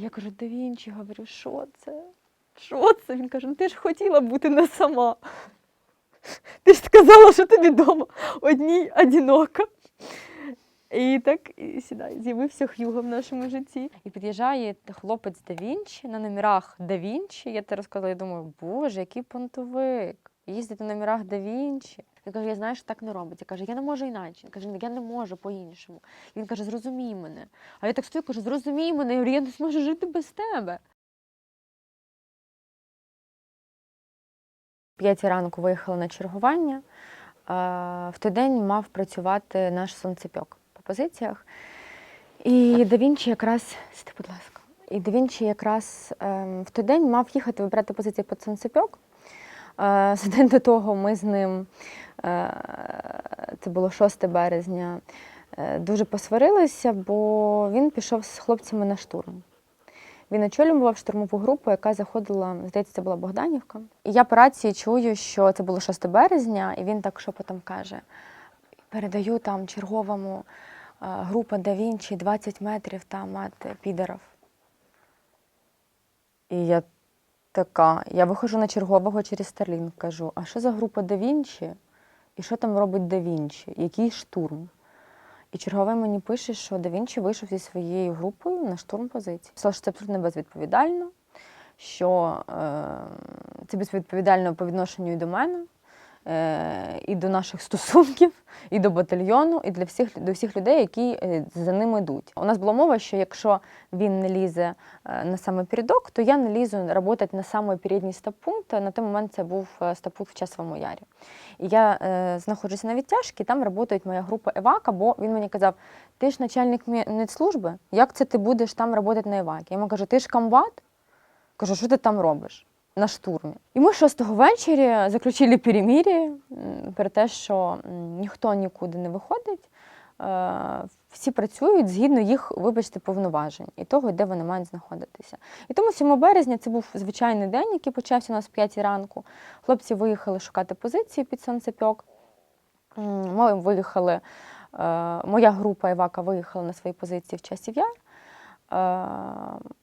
І я кажу, да Вінчі, говорю, що це? Що це? Він каже, ну ти ж хотіла бути не сама. Ти ж сказала, що тобі вдома одній одинока. І так і сідає, з'явився Х'юго в нашому житті. І під'їжджає хлопець да Вінчі, на номерах да Вінчі. Я те розказала, я думаю, боже, який понтовик. Їздить на номерах да Вінчі. Він каже, я знаю, що так не робиться. Каже, я не можу іначе. Він каже, я не можу по-іншому. Він каже, зрозумій мене. А я так стою, кажу, зрозумій мене, я не зможу жити без тебе. 5 ранку виїхала на чергування. В той день мав працювати наш сонцепьок по позиціях. І да Вінчі якраз, сиди, будь ласка, і да Вінчі якраз в той день мав їхати вибирати позиції під сонцепьок. За день до того ми з ним, це було 6 березня, дуже посварилися, бо він пішов з хлопцями на штурм. Він очолював штурмову групу, яка заходила, здається, це була Богданівка. І я по рації чую, що це було 6 березня, і він так шепотом каже, передаю там черговому група да Вінчі 20 метрів там від підерів. І я така, я виходжу на чергового через Starlink, кажу, а що за група да Вінчі? І що там робить да Вінчі? Який штурм? І черговий мені пише, що да Вінчі вийшов зі своєю групою на штурм позицій. Сказав, що це абсолютно безвідповідально, що це безвідповідально по відношенню і до мене, і до наших стосунків, і до батальйону, і до всіх людей, які за ним йдуть. У нас була мова, що якщо він не лізе на самий передок, то я не лізу працювати на самий передній стаб-пункт. На той момент це був стаб-пункт в Часовому Ярі. І я знаходжуся на відтяжці, там працює моя група евака, бо він мені казав, ти ж начальник медслужби, як це ти будеш там працювати на евакі? Я йому кажу, ти ж комбат? Кажу, що ти там робиш? На штурмі. І ми 6-го ввечері заключили перемир'я про те, що ніхто нікуди не виходить, всі працюють згідно їх, вибачте, повноважень і того, де вони мають знаходитися. І тому 7 березня це був звичайний день, який почався у нас в 5 ранку. Хлопці виїхали шукати позиції під сонцепьок. Ми виїхали, моя група евака виїхала на свої позиції в Часів Яр.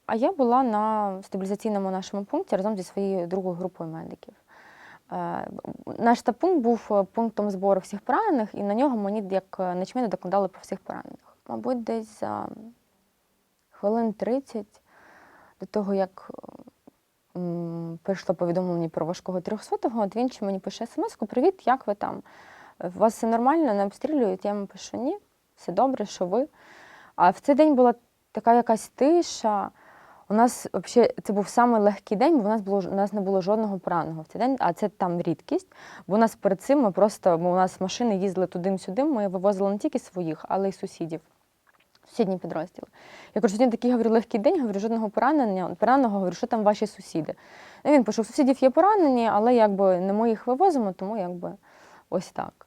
А я була на стабілізаційному нашому пункті разом зі своєю другою групою медиків. Наш стаб-пункт був пунктом збору всіх поранених, і на нього мені, як начмеду, докладали по всіх поранених. Мабуть, десь за хвилин 30 до того, як прийшло повідомлення про важкого 300-го, Вінчі мені пише смс-ку, привіт, як ви там? У вас все нормально, не обстрілюють? Я йому пишу, ні, все добре, що ви? А в цей день була така якась тиша. У нас взагалі це був самий легкий день, бо у нас не було жодного пораненого в цей день, а це там рідкість. Бо у нас перед цим бо у нас машини їздили туди-сюди, ми вивозили не тільки своїх, але й сусідів, сусідні підрозділи. Я кажу, сьогодні такий, говорю, легкий день, говорю, жодного пораненого, говорю, що там ваші сусіди? І він пише, у сусідів є поранені, але якби не ми їх вивозимо, тому якби ось так.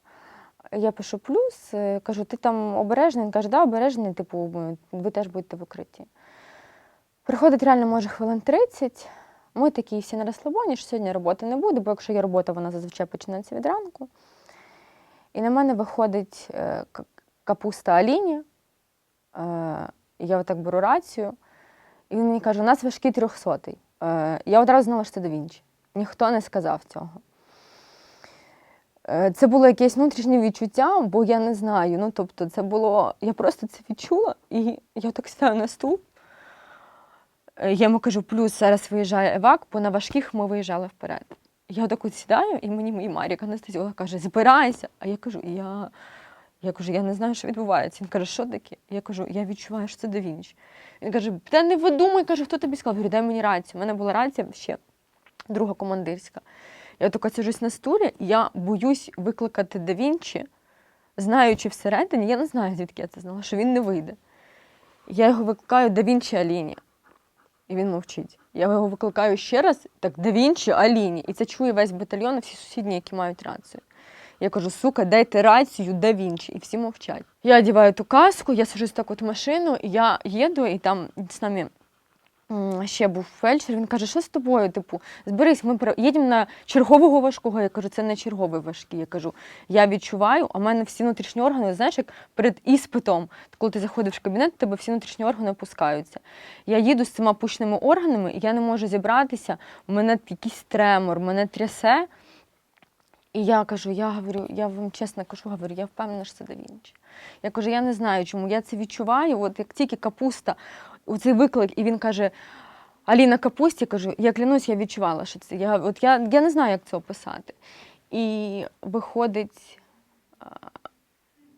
Я пишу плюс, кажу, ти там обережний? Він каже, да, обережний, типу, ви теж будете в укритті. Приходить реально, може, хвилин 30. Ми такі всі на розслабоні, що сьогодні роботи не буде, бо якщо є робота, вона зазвичай починається від ранку. І на мене виходить капуста Аліні. Я отак беру рацію, і він мені каже, у нас важкий 300-й. Я одразу знала, що це да Вінчі. Ніхто не сказав цього. Це було якесь внутрішнє відчуття, бо я не знаю, ну, тобто це було, я просто це відчула, і я так стаю на стул. Я йому кажу, плюс зараз виїжджає евак, бо на важких ми виїжджали вперед. Я отак от сідаю, і мені мій Марік, анестезіолог, каже, збирайся. А я кажу, я не знаю, що відбувається. Він каже, що таке? Я кажу, я відчуваю, що це да Вінчі. Він каже, та не видумай, каже, хто тобі сказав? Я говорю, дай мені рацію. У мене була рація ще друга командирська. Я така сиджусь на стулі, я боюсь викликати да Вінчі, знаючи всередині, я не знаю, звідки я це знала, що він не вийде. Я його викликаю да Вінчі Аліні. І він мовчить. Я його викликаю ще раз, так, да Вінчі Аліні. І це чує весь батальйон, всі сусідні, які мають рацію. Я кажу, сука, дайте рацію да Вінчі. І всі мовчать. Я одягаю ту каску, я сажусь так от в машину, і я їду, і там з нами ще був фельдшер, він каже, що з тобою? Типу, зберись, ми їдемо на чергового важкого. Я кажу, це не черговий важкий. Я кажу, я відчуваю, а в мене всі внутрішні органи, знаєш, як перед іспитом, коли ти заходиш в кабінет, тебе всі внутрішні органи опускаються. Я їду з цими опущеними органами, і я не можу зібратися, у мене якийсь тремор, мене трясе. І я кажу, я вам чесно кажу, я впевнена, що це да Вінчі. Я кажу, я не знаю, чому, я це відчуваю, от як тільки капуста, оцей виклик, і він каже, Аліна Капусті, кажу, я клянусь, я відчувала, що це, я не знаю, як це описати. І виходить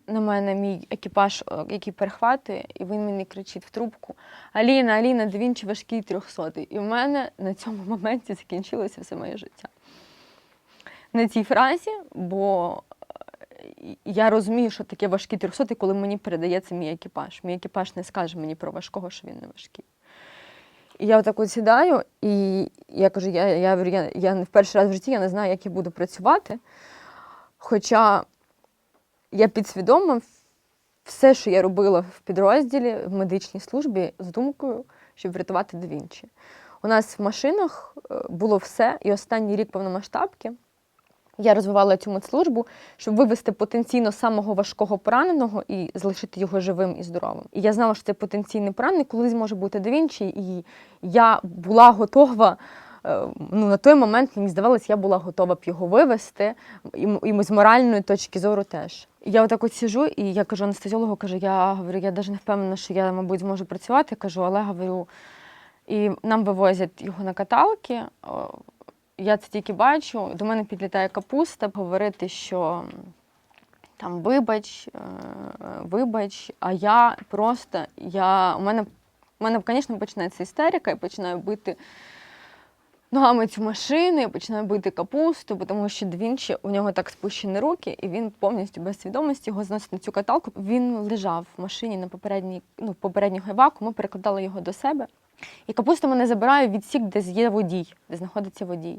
на мене мій екіпаж, який перехватує, і він мені кричить в трубку, Аліна, да Вінчі важкий 300-й. І в мене на цьому моменті закінчилося все моє життя. На цій фразі, бо я розумію, що таке важкий 300-й, коли мені передається мій екіпаж. Мій екіпаж не скаже мені про важкого, що він не важкий. І я отак от сідаю, і я кажу, я в перший раз в житті я не знаю, як я буду працювати. Хоча я підсвідомо все, що я робила в підрозділі, в медичній службі, з думкою, щоб врятувати да Вінчі. У нас в машинах було все, і останній рік повномасштабки я розвивала цю медслужбу, щоб вивести потенційно самого важкого пораненого і залишити його живим і здоровим. І я знала, що це потенційний поранений, колись може бути да Вінчі, і я була готова, на той момент, мені здавалось, я була готова б його вивести, і з моральної точки зору теж. І я отак от сиджу, і я кажу анестезіологу, я навіть не впевнена, що я, мабуть, зможу працювати, але, говорю, і нам вивозять його на каталки. Я це тільки бачу, до мене підлітає Капуста, говорити, що там вибач, а я просто, у мене, звісно, починається істерика, я починаю бити ногами цю машину, я починаю бити Капусту, тому що да Вінчі, у нього так спущені руки, і він повністю без свідомості його зносить на цю каталку. Він лежав в машині на попереднього еваку, ми перекладали його до себе. І Капуста мене забирає в відсік, де є водій, де знаходиться водій.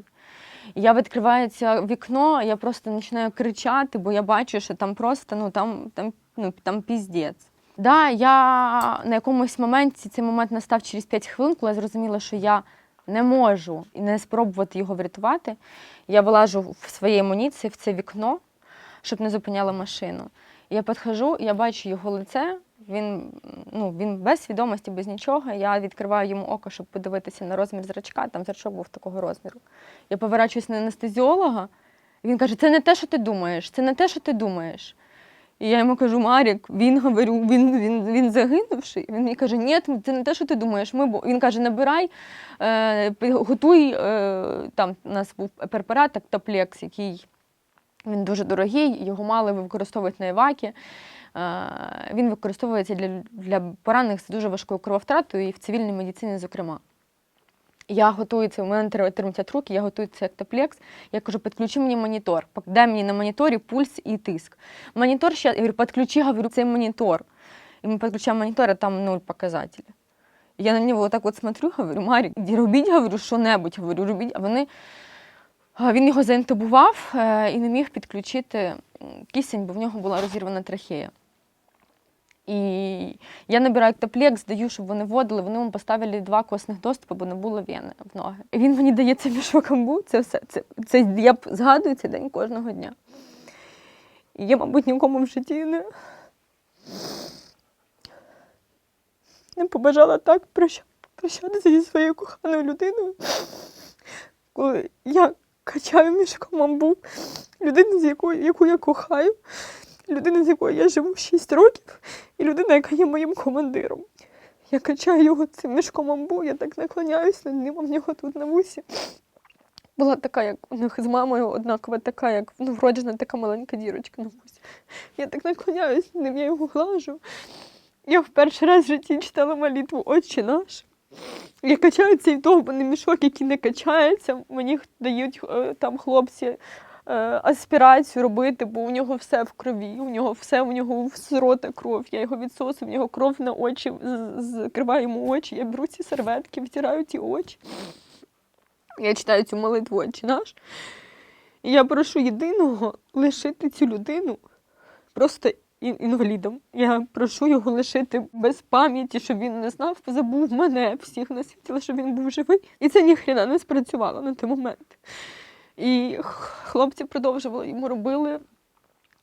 І я відкриваю це вікно, я просто починаю кричати, бо я бачу, що там просто, там піздець. Да, я на якомусь моменті, цей момент настав через 5 хвилин, коли я зрозуміла, що я не можу і не спробувати його врятувати. Я вилажу в своїй амуніції в це вікно, щоб не зупиняла машину. Я підходжу, я бачу його лице, він без свідомості, без нічого. Я відкриваю йому око, щоб подивитися на розмір зрачка, там зрачок був такого розміру. Я поворачуюсь на анестезіолога, і він каже, це не те, що ти думаєш, це не те, що ти думаєш. І я йому кажу, Марік, він загинувший. Він мені каже, ні, це не те, що ти думаєш. Він каже, набирай, готуй, там у нас був препарат, Тактоплекс, який він дуже дорогий, його мали використовувати на евакі. Він використовується для поранених з дуже важкою крововтратою і в цивільній медицині, зокрема. Я готую це, у мене тремтять руки, я готую це Тактоплекс. Я кажу, підключи мені монітор. Дай мені на моніторі пульс і тиск. Монітор ще, я говорю, підключи, цей монітор. І ми підключаємо монітор, а там 0 показателів. Я на нього отак от смотрю, говорю, Марік, робіть, що-небудь, робіть. А він його заінтубував і не міг підключити кисень, бо в нього була розірвана трахея. І я набираю Тактоплекс, даю, щоб вони вводили, вони йому поставили 2 косних доступи, бо не було вени в ноги. І він мені дає цей мішок амбу, це все. Я згадую цей день кожного дня. І я, мабуть, нікому в житті не побажала так прощатися зі своєю коханою людиною, коли я качаю мішком амбу людину, яку я кохаю, людина, з якою я живу 6 років, і людина, яка є моїм командиром. Я качаю його цим мішком амбу, я так наклоняюсь над ним, а в нього тут на вусі була така, як у них з мамою, однакова така, як вроджена така маленька дірочка на вусі. Я так наклоняюсь над ним, я його глажу. Я в перший раз в житті читала молитву «Отче наш». Я качаю цей довбаний мішок, який не качається. Мені дають там хлопці аспірацію робити, бо у нього все в крові, у нього з рота кров. Я його відсосую, в нього кров на очі, закриваю йому очі, я беру ці серветки, втираю ті очі. Я читаю цю молитву «Отче наш». І я прошу єдиного лишити цю людину просто інвалідом. Я прошу його лишити без пам'яті, щоб він не знав, забув мене всіх на світі, щоб він був живий. І це ніхрена не спрацювало на той момент. І хлопці продовжували, йому робили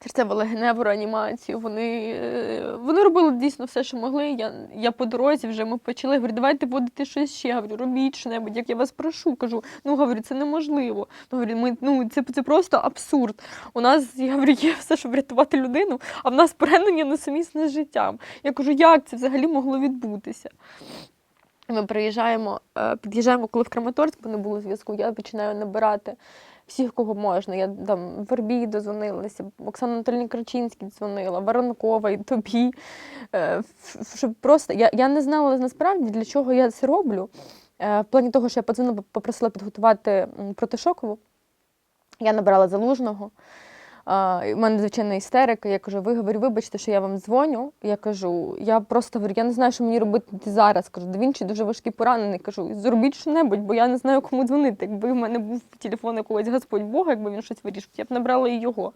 серцево-легеневу реанімацію. Вони робили дійсно все, що могли. Я по дорозі вже ми почали, говорю, давайте будете щось ще, говорю, робіть що-небудь, як я вас прошу. Кажу, говорю, це неможливо. Говорю, це просто абсурд. У нас, я говорю, є все, щоб врятувати людину, а в нас поранення несумісне з життям. Я кажу, як це взагалі могло відбутися? Ми під'їжджаємо, коли в Краматорськ, бо не було зв'язку, я починаю набирати всіх, кого можна. Я там Вербій дозвонилася, Оксана Анатоліївна Крачинській дзвонила, Воронкова і тобі. Щоб просто, я не знала насправді, для чого я це роблю. В плані того, що я подзвонила, попросила підготувати протишокову. Я набирала Залужного. У мене, звичайно, істерика. Я кажу, вибачте, що я вам дзвоню. Я кажу, я не знаю, що мені робити зараз. Кажу, да Вінчі дуже важкий поранений. Кажу, зробіть що-небудь, бо я не знаю, кому дзвонити. Якби в мене був телефон якогось Господь Бога, якби він щось вирішив, я б набрала і його.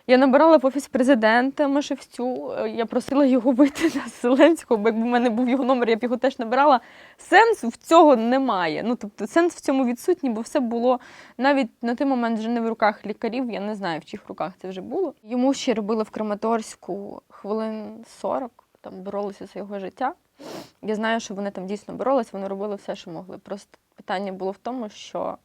Я набирала в Офіс президента Машевцю, я просила його вийти на Зеленського, бо якби в мене був його номер, я б його теж набирала. Сенсу в цього немає. Тобто сенс в цьому відсутній, бо все було навіть на той момент вже не в руках лікарів, я не знаю, в чиїх руках це вже було. Йому ще робили в Краматорську хвилин 40, там боролися за його життя. Я знаю, що вони там дійсно боролись, вони робили все, що могли. Просто питання було в тому, що,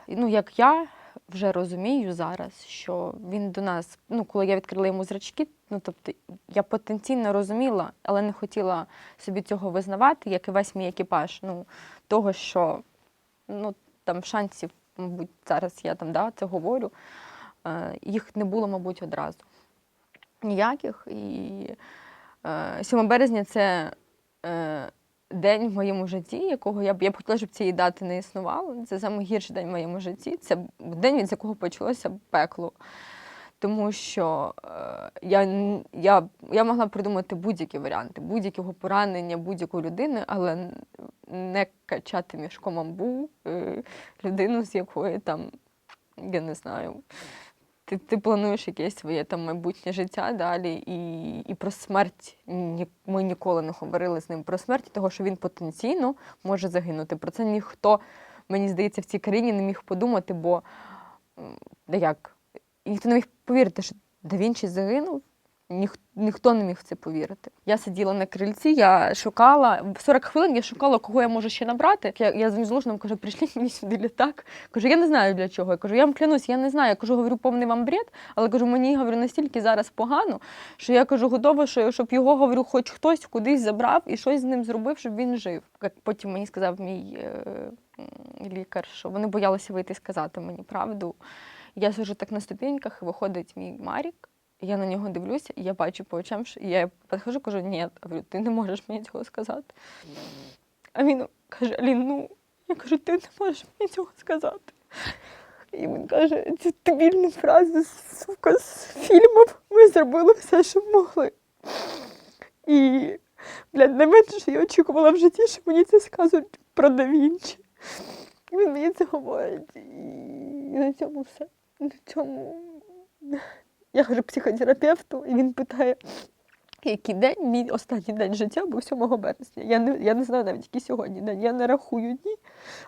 як я вже розумію зараз, що він до нас, коли я відкрила йому зрачки, тобто я потенційно розуміла, але не хотіла собі цього визнавати, як і весь мій екіпаж, того, що, там шансів, мабуть, зараз я там, це говорю, їх не було, мабуть, одразу. Ніяких. І 7 березня – це день в моєму житті, якого я б хотіла, щоб цієї дати не існувало. Це найгірший день в моєму житті. Це день, від якого почалося пекло. Тому що я могла придумати будь-які варіанти, будь-якого поранення, будь-якої людини, але не качати мішком амбу людину, з якої там, я не знаю, ти плануєш якесь своє там майбутнє життя далі, і про смерть ми ніколи не говорили з ним про смерть, того, що він потенційно може загинути. Про це ніхто, мені здається, в цій країні не міг подумати, бо ніхто не міг повірити, що да Вінчі загинув. Ніхто не міг в це повірити. Я сиділа на крильці, я шукала, 40 хвилин я шукала, кого я можу ще набрати. Я з Залужним кажу, прийшліть мені сюди літак. Кажу, я не знаю для чого. Я кажу, я вам клянусь, я не знаю. Я кажу, говорю, повний вам бред, але кажу, мені, говорю, настільки зараз погано, що я кажу, готова, щоб його, говорю, хоч хтось кудись забрав і щось з ним зробив, щоб він жив. Як потім мені сказав мій лікар, що вони боялися вийти і сказати мені правду. Я сиджу так на ступеньках, і виходить мій Марік. Я на нього дивлюся, і я бачу по очам, що я підходжу, кажу, ні, говорю, ти не можеш мені цього сказати. А він каже, Алін, я кажу, ти не можеш мені цього сказати. І він каже, ці дебільні фрази, сука, з фільмів, ми зробили все, що могли. І, найменше я очікувала в житті, що мені це скажуть про да Вінчі. І він мені це говорить, і на цьому все. На цьому... Я кажу психотерапевту, і він питає, який день, мій останній день життя був 7 березня. Я не знаю навіть, який сьогодні день. Я не рахую дні,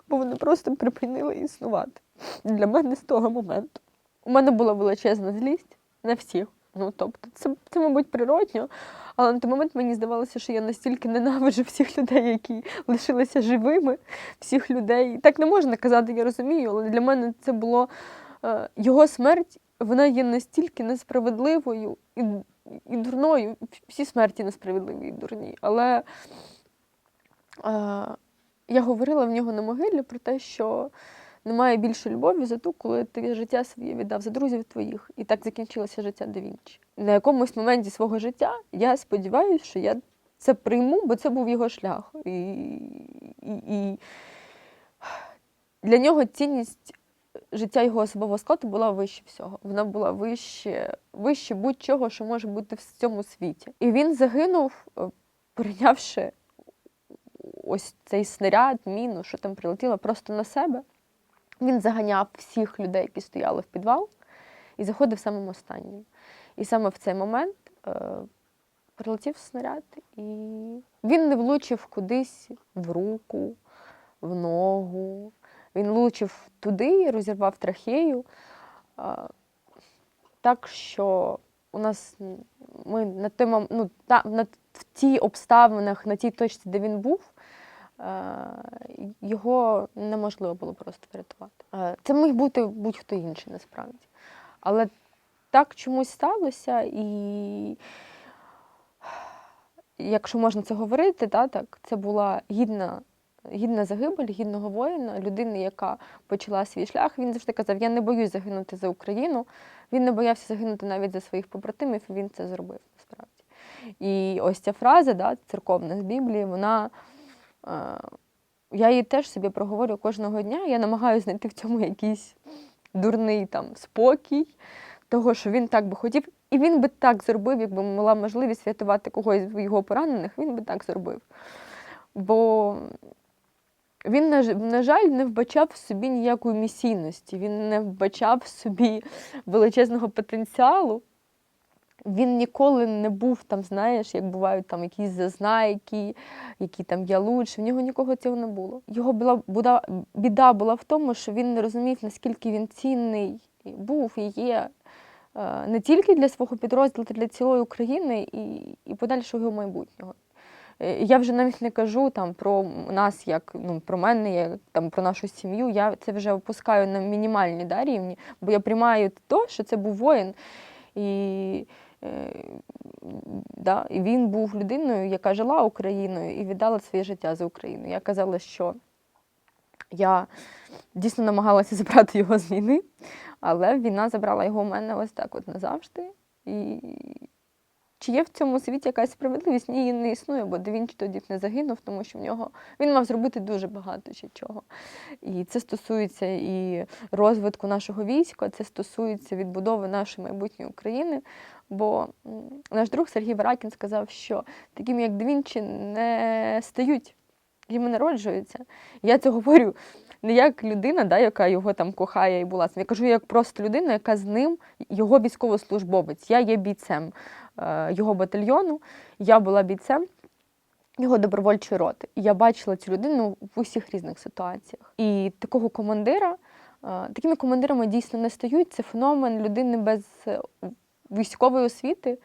бо вони просто припинили існувати. Для мене з того моменту. У мене була величезна злість на всіх. Тобто, це, мабуть, природньо, але на той момент мені здавалося, що я настільки ненавиджу всіх людей, які лишилися живими, всіх людей. Так не можна казати, я розумію, але для мене це було його смерть. Вона є настільки несправедливою і дурною. Всі смерті несправедливі і дурні. Але я говорила в нього на могилі про те, що немає більше любові за ту, коли ти життя своє віддав за друзів твоїх. І так закінчилося життя да Вінчі. На якомусь моменті свого життя я сподіваюся, що я це прийму, бо це був його шлях. І для нього цінність життя його особового складу була вище всього. Вона була вище будь-чого, що може бути в цьому світі. І він загинув, прийнявши ось цей снаряд, міну, що там прилетіло, просто на себе. Він заганяв всіх людей, які стояли в підвал, і заходив самим останнім. І саме в цей момент прилетів снаряд, і він не влучив кудись в руку, в ногу. Він влучив туди і розірвав трахею. Так що у нас, ми на той момент, в тій обставинах, на тій точці, де він був, його неможливо було просто врятувати. Це міг бути будь-хто інший, насправді. Але так чомусь сталося, і якщо можна це говорити, так, це була гідна загибель, гідного воїна, людини, яка почала свій шлях. Він завжди казав, я не боюсь загинути за Україну. Він не боявся загинути навіть за своїх побратимів, і він це зробив, насправді. І ось ця фраза, церковна з Біблії, я її теж собі проговорю кожного дня. Я намагаюся знайти в цьому якийсь дурний спокій того, що він так би хотів. І він би так зробив, якби мала можливість врятувати когось з його поранених, він би так зробив. Бо він, на жаль, не вбачав в собі ніякої місійності, він не вбачав в собі величезного потенціалу. Він ніколи не був знаєш, як бувають якісь зазнайки, які я лучше. В нього нікого цього не було. Його біда була в тому, що він не розумів, наскільки він цінний був і є не тільки для свого підрозділу, а для цілої України і подальшого його майбутнього. Я вже навіть не кажу про нас, як про мене, як про нашу сім'ю. Я це вже опускаю на мінімальні рівні, бо я приймаю те, що це був воїн. І він був людиною, яка жила Україною і віддала своє життя за Україну. Я казала, що я дійсно намагалася забрати його з війни, але війна забрала його у мене ось так назавжди. І чи є в цьому світі якась справедливість? Ні, її не існує, бо Да Вінчі тоді не загинув, тому що він мав зробити дуже багато ще чого. І це стосується і розвитку нашого війська, це стосується відбудови нашої майбутньої України, бо наш друг Сергій Варакін сказав, що таким, як Да Вінчі, не стають, їм народжуються. Я це говорю не як людина, яка його кохає і була. Я кажу як просто людина, яка з ним, його військовослужбовець. Я є бійцем його батальйону, я була бійцем його добровольчої роти. І я бачила цю людину в усіх різних ситуаціях. І такими командирами дійсно не стають. Це феномен людини без військової освіти,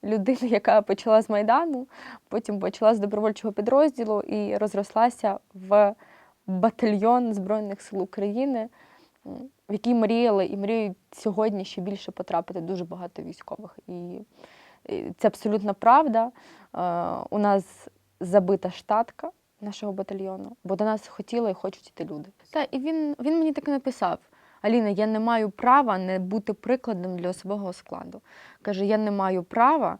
людини, яка почала з Майдану, потім почала з добровольчого підрозділу і розрослася в батальйон Збройних сил України, в який мріяли і мріють сьогодні ще більше потрапити дуже багато військових. І це абсолютно правда. У нас забита штатка нашого батальйону, бо до нас хотіли і хочуть йти люди. І він мені так і написав: Аліна, я не маю права не бути прикладом для особового складу. Каже, я не маю права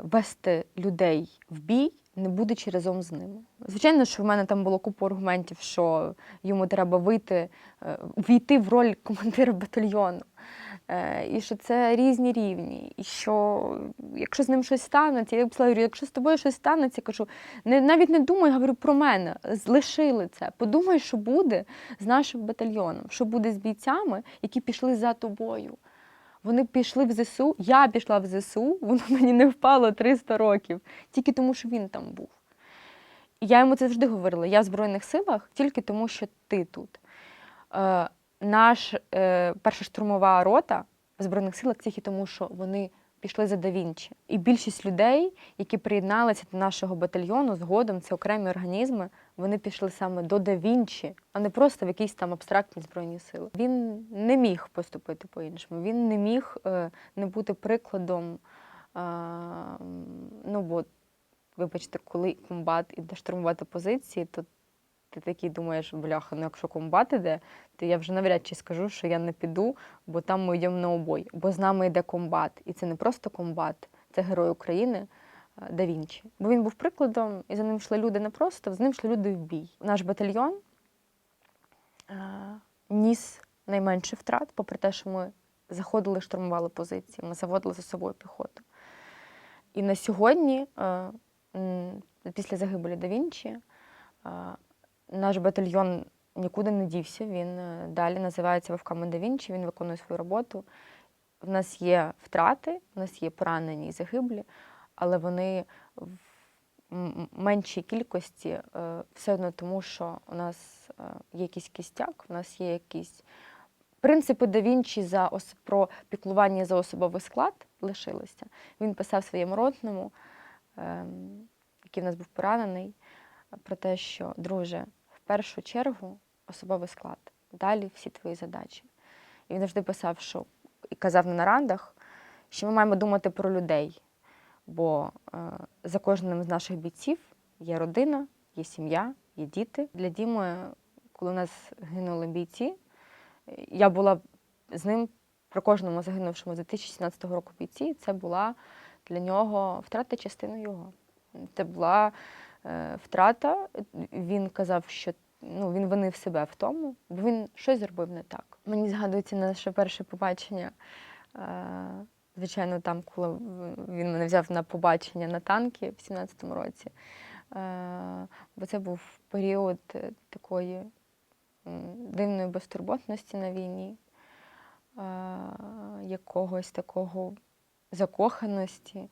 вести людей в бій, не будучи разом з ними. Звичайно, що в мене там було купу аргументів, що йому треба війти в роль командира батальйону. І що це різні рівні. І що якщо з ним щось станеться, я говорю, якщо з тобою щось станеться, кажу, навіть не думай, говорю, про мене, лишили це. Подумай, що буде з нашим батальйоном, що буде з бійцями, які пішли за тобою. Вони пішли в ЗСУ, я пішла в ЗСУ, воно мені не впало 300 років, тільки тому, що він там був. І я йому це завжди говорила, я в Збройних силах тільки тому, що ти тут. Перша штурмова рота в Збройних силах тільки тому, що вони пішли за Да Вінчі. І більшість людей, які приєдналися до нашого батальйону, згодом це окремі організми, вони пішли саме до Да Вінчі, а не просто в якісь абстрактні збройні сили. Він не міг поступити по-іншому, він не міг не бути прикладом, вибачте, коли комбат іде штурмувати позиції, то ти такий думаєш, бляха, якщо комбат іде, то я вже навряд чи скажу, що я не піду, бо там ми йдемо на обой. Бо з нами йде комбат. І це не просто комбат, це герой України Да Вінчі. Бо він був прикладом, і за ним йшли люди не просто, з ним йшли люди в бій. Наш батальйон ніс найменше втрат, попри те, що ми заходили, штурмували позиції, ми заводили за собою піхоту. І на сьогодні, після загибелі Да Вінчі, наш батальйон нікуди не дівся, він далі називається вовками Да Вінчі, він виконує свою роботу. в нас є втрати, в нас є поранені і загиблі, але вони в меншій кількості все одно тому, що у нас є якийсь кістяк, у нас є якісь принципи да Вінчі про піклування за особовий склад лишилися. Він писав своєму ротному, який в нас був поранений, про те, що, друже, в першу чергу особовий склад, далі всі твої задачі. І він завжди писав, що, і казав на нарадах, що ми маємо думати про людей, бо за кожним з наших бійців є родина, є сім'я, є діти. Для Діми, коли у нас гинули бійці, я була з ним про кожному загинувшому з 2017 року бійці, це була для нього втрата частини його. Це була втрата, він казав, що він винив себе в тому, бо він щось зробив не так. Мені згадується наше перше побачення, звичайно, там, коли він мене взяв на побачення на танки в 17-му році, бо це був період такої дивної безтурботності на війні, якогось такого закоханості,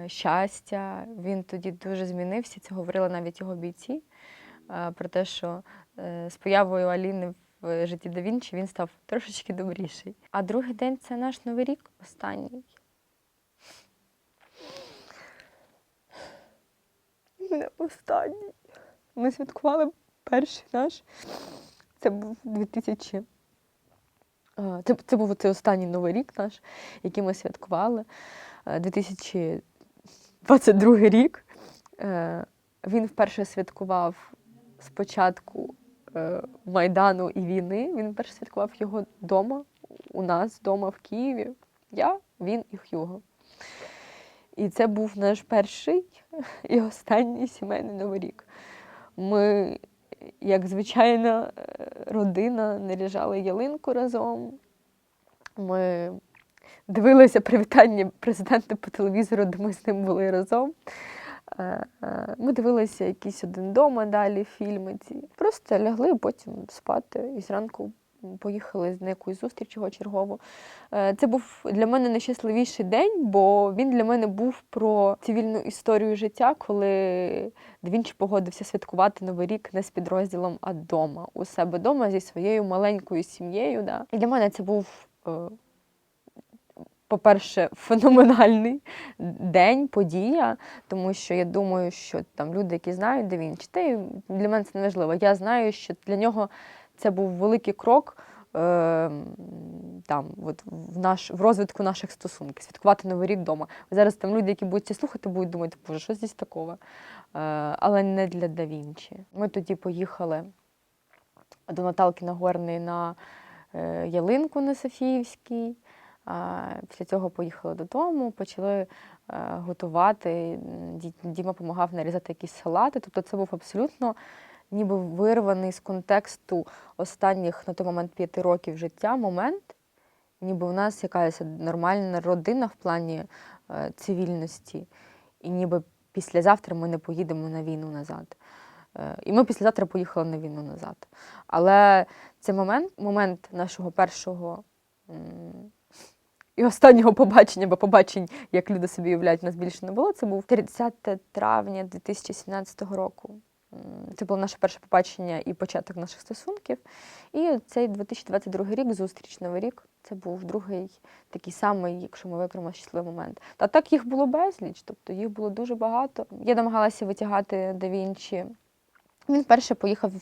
щастя. Він тоді дуже змінився, це говорили навіть його бійці, про те, що з появою Аліни в житті да Вінчі він став трошечки добріший. А другий день – це наш Новий рік, останній. Останній. Ми святкували перший наш. Це був 2000. Це був цей останній Новий рік наш, який ми святкували. 2022 рік. Він вперше святкував спочатку Майдану і війни. Він вперше святкував його вдома, у нас вдома в Києві. Я, він і Х'юго. І це був наш перший і останній сімейний Новий рік. Ми, як звичайна родина, наряжали ялинку разом. Ми дивилися привітання президента по телевізору, де ми з ним були разом. Ми дивилися якісь «Один дома» далі, фільми ці. Просто лягли, потім спати і зранку поїхали на якусь зустріч його чергову. Це був для мене найщасливіший день, бо він для мене був про цивільну історію життя, коли да Вінчі погодився святкувати Новий рік не з підрозділом, а вдома, у себе вдома зі своєю маленькою сім'єю. Да. І для мене це був, по-перше, феноменальний день, подія, тому що я думаю, що там люди, які знають да Вінчі, та й для мене це не важливо. Я знаю, що для нього це був великий крок в розвитку наших стосунків, святкувати Новий рік вдома. Зараз там люди, які будуть це слухати, будуть думати, боже, що здесь такого? Але не для да Вінчі. Ми тоді поїхали до Наталки Нагорної на ялинку на Софіївській. Після цього поїхали додому, почали готувати. Діма допомагав нарізати якісь салати. Тобто це був абсолютно ніби вирваний з контексту останніх на той момент 5 років життя момент, ніби у нас якась нормальна родина в плані цивільності, і ніби післязавтра ми не поїдемо на війну назад. І ми післязавтра поїхали на війну назад. Але це момент нашого першого і останнього побачення, бо побачень, як люди собі уявляють, у нас більше не було. Це був 30 травня 2017 року. Це було наше перше побачення і початок наших стосунків. І цей 2022 рік, зустріч, Новий рік, це був другий такий самий, якщо ми викриємо щасливий момент. Та так їх було безліч, тобто їх було дуже багато. Я намагалася витягати да Вінчі. Він вперше поїхав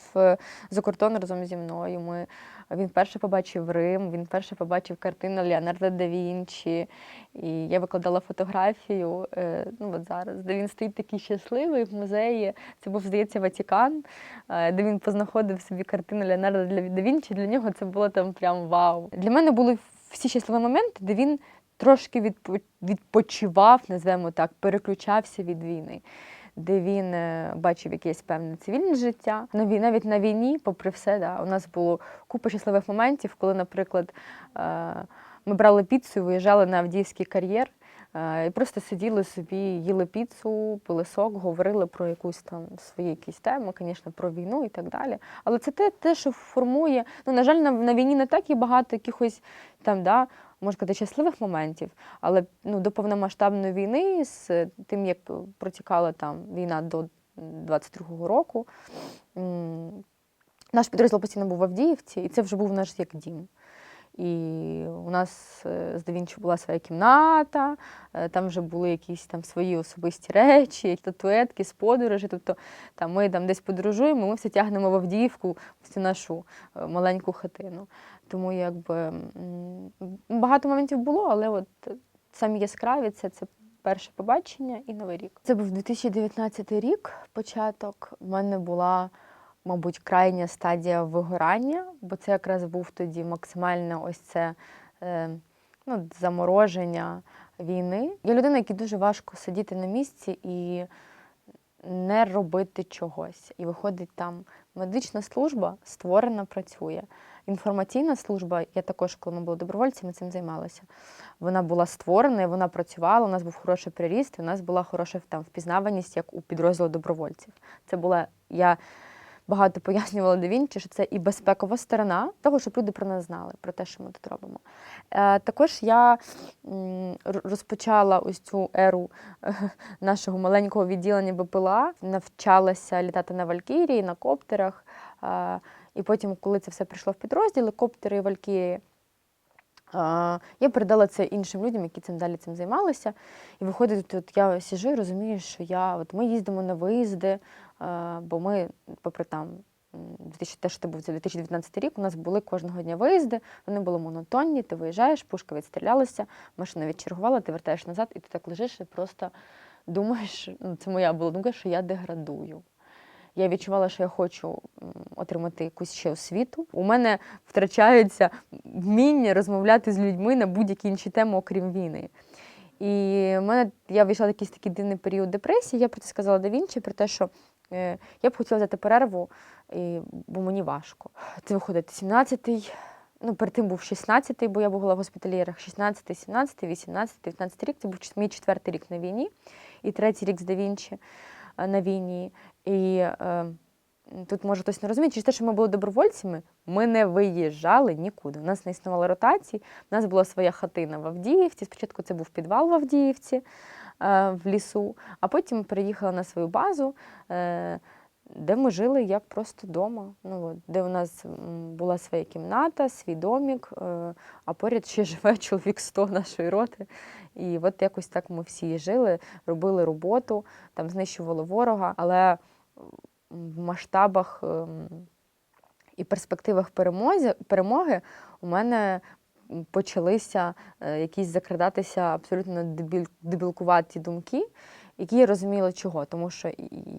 за кордон разом зі мною. Він вперше побачив Рим, він вперше побачив картину Леонардо да Вінчі. І я викладала фотографію, от зараз, де він стоїть такий щасливий в музеї. Це був, здається, Ватикан, де він познаходив собі картину Леонардо да Вінчі. Для нього це було там прям вау. Для мене були всі щасливі моменти, де він трошки відпочивав, назвемо так, переключався від війни, де він бачив якесь певне цивільне життя. Навіть на війні, попри все, да, у нас було купа щасливих моментів, коли, наприклад, ми брали піцу і виїжджали на Авдіївський кар'єр, і просто сиділи собі, їли піцу, пили сок, говорили про якусь там свої якісь теми, звісно, про війну і так далі. Але це те, що формує, на жаль, на війні не так і багато якихось там, да, можна сказати, щасливих моментів, але до повномасштабної війни, з тим, як протікала там війна до 22-го року, наш підрозділ постійно був в Авдіївці, і це вже був наш як дім. І у нас з Давінчі була своя кімната, там вже були якісь там свої особисті речі, статуетки з подорожі. Тобто там ми там десь подорожуємо, ми все тягнемо в Авдіївку, в цю нашу маленьку хатину. Тому якби багато моментів було, але от самі яскраві це перше побачення і Новий рік. Це був 2019 рік, початок. У мене була, мабуть, крайня стадія вигорання, бо це якраз був тоді максимально ось це замороження війни. Я людина, якій дуже важко сидіти на місці і не робити чогось. І виходить, там медична служба створена, працює. Інформаційна служба, я також, коли ми були добровольцями, цим займалася. Вона була створена, вона працювала, у нас був хороший приріст, у нас була хороша там впізнаваність, як у підрозділу добровольців. Це була, я багато пояснювала Давінчі, що це і безпекова сторона того, щоб люди про нас знали, про те, що ми тут робимо. Також я розпочала ось цю еру нашого маленького відділення БПЛА, навчалася літати на Валькірії, на коптерах. І потім, коли це все прийшло в підрозділи, коптери і Валькірії, я передала це іншим людям, які далі цим займалися. І виходить, тут я сиджу і розумію, що ми їздимо на виїзди, бо ми, попри там, те, що це був 2019 рік, у нас були кожного дня виїзди, вони були монотонні, ти виїжджаєш, пушка відстрілялася, машина відчергувала, ти вертаєш назад, і ти так лежиш і просто думаєш, це моя була думка, що я деградую. Я відчувала, що я хочу отримати якусь ще освіту. У мене втрачаються вміння розмовляти з людьми на будь-які інші теми, окрім війни. І я вийшла в якийсь такий дивний період депресії, я про це сказала Давінчі, про те, що я б хотіла взяти перерву, бо мені важко. Це виходить 17-й, перед тим був 16-й, бо я була в госпітальєрах, 16-й, 17-й, 18-й, 19-й рік, це був мій 4-й рік на війні і 3-й рік з Давінчі на війні. І тут, може, хтось не розуміє, через те, що ми були добровольцями, ми не виїжджали нікуди. У нас не існувало ротацій, у нас була своя хатина в Авдіївці. Спочатку це був підвал в Авдіївці, в лісу, а потім переїхали на свою базу, де ми жили як просто вдома. Де у нас була своя кімната, свій домік, а поряд ще живе чоловік 100 нашої роти. І от якось так ми всі жили, робили роботу, там знищували ворога, але в масштабах і перспективах перемоги у мене почалися якісь закрадатися абсолютно дебілкуваті думки, які я розуміла чого. Тому що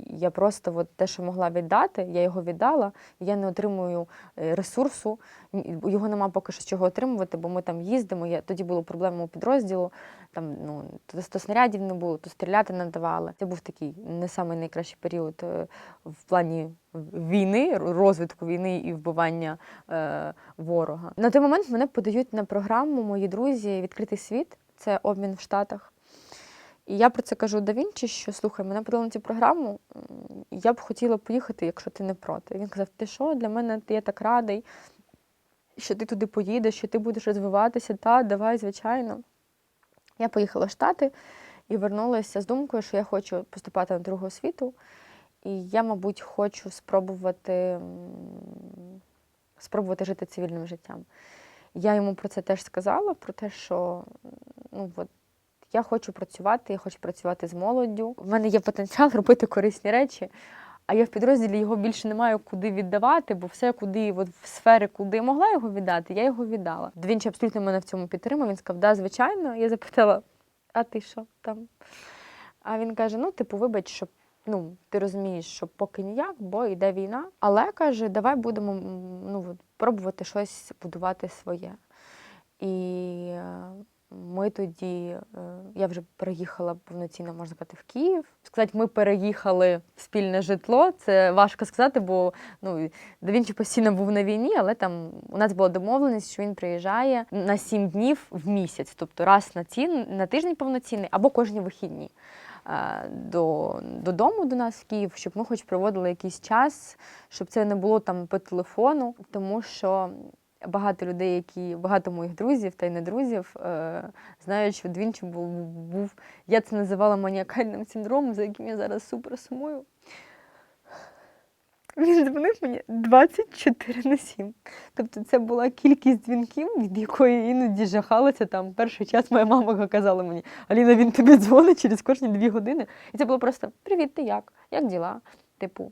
я просто те, що могла віддати, я його віддала, я не отримую ресурсу, його нема поки що з чого отримувати, бо ми там їздимо, тоді було проблема у підрозділу, там, то снарядів не було, то стріляти не давали. Це був такий не самий найкращий період в плані війни, розвитку війни і вбивання ворога. На той момент мене подають на програму мої друзі «Відкритий світ», це обмін в Штатах. І я про це кажу Давінчі, що, слухай, мене подали на цю програму, я б хотіла поїхати, якщо ти не проти. І він казав, ти що, для мене я так радий, що ти туди поїдеш, що ти будеш розвиватися, давай, звичайно. Я поїхала в Штати і вернулася з думкою, що я хочу поступати на другу освіту. І я, мабуть, хочу спробувати жити цивільним життям. Я йому про це теж сказала, про те, що я хочу працювати з молоддю. В мене є потенціал робити корисні речі, а я в підрозділі його більше не маю куди віддавати, бо все, в сфери, куди я могла його віддати, я його віддала. Давінчі абсолютно мене в цьому підтримав. Він сказав, да, звичайно. Я запитала, а ти що там? А він каже, вибач, що ти розумієш, що поки ніяк, бо йде війна. Але, каже, давай будемо пробувати щось будувати своє. І ми тоді, я вже переїхала повноцінно, можна сказати, в Київ. Ми переїхали в спільне житло, це важко сказати, бо Давінчі постійно був на війні, але там у нас була домовленість, що він приїжджає на 7 днів в місяць, тобто раз на тиждень повноцінний, або кожні вихідні. Додому до нас в Київ, щоб ми хоч проводили якийсь час, щоб це не було там по телефону, тому що багато моїх друзів та й не друзів, знають, що Двінчі був, я це називала маніакальним синдромом, за яким я зараз супер сумую. Він дзвонив мені 24/7. Тобто це була кількість дзвінків, від якої я іноді жахалася. Там перший час моя мама казала мені: Аліна, він тобі дзвонить через кожні 2 години. І це було просто: привіт, ти як? Як діла? Типу,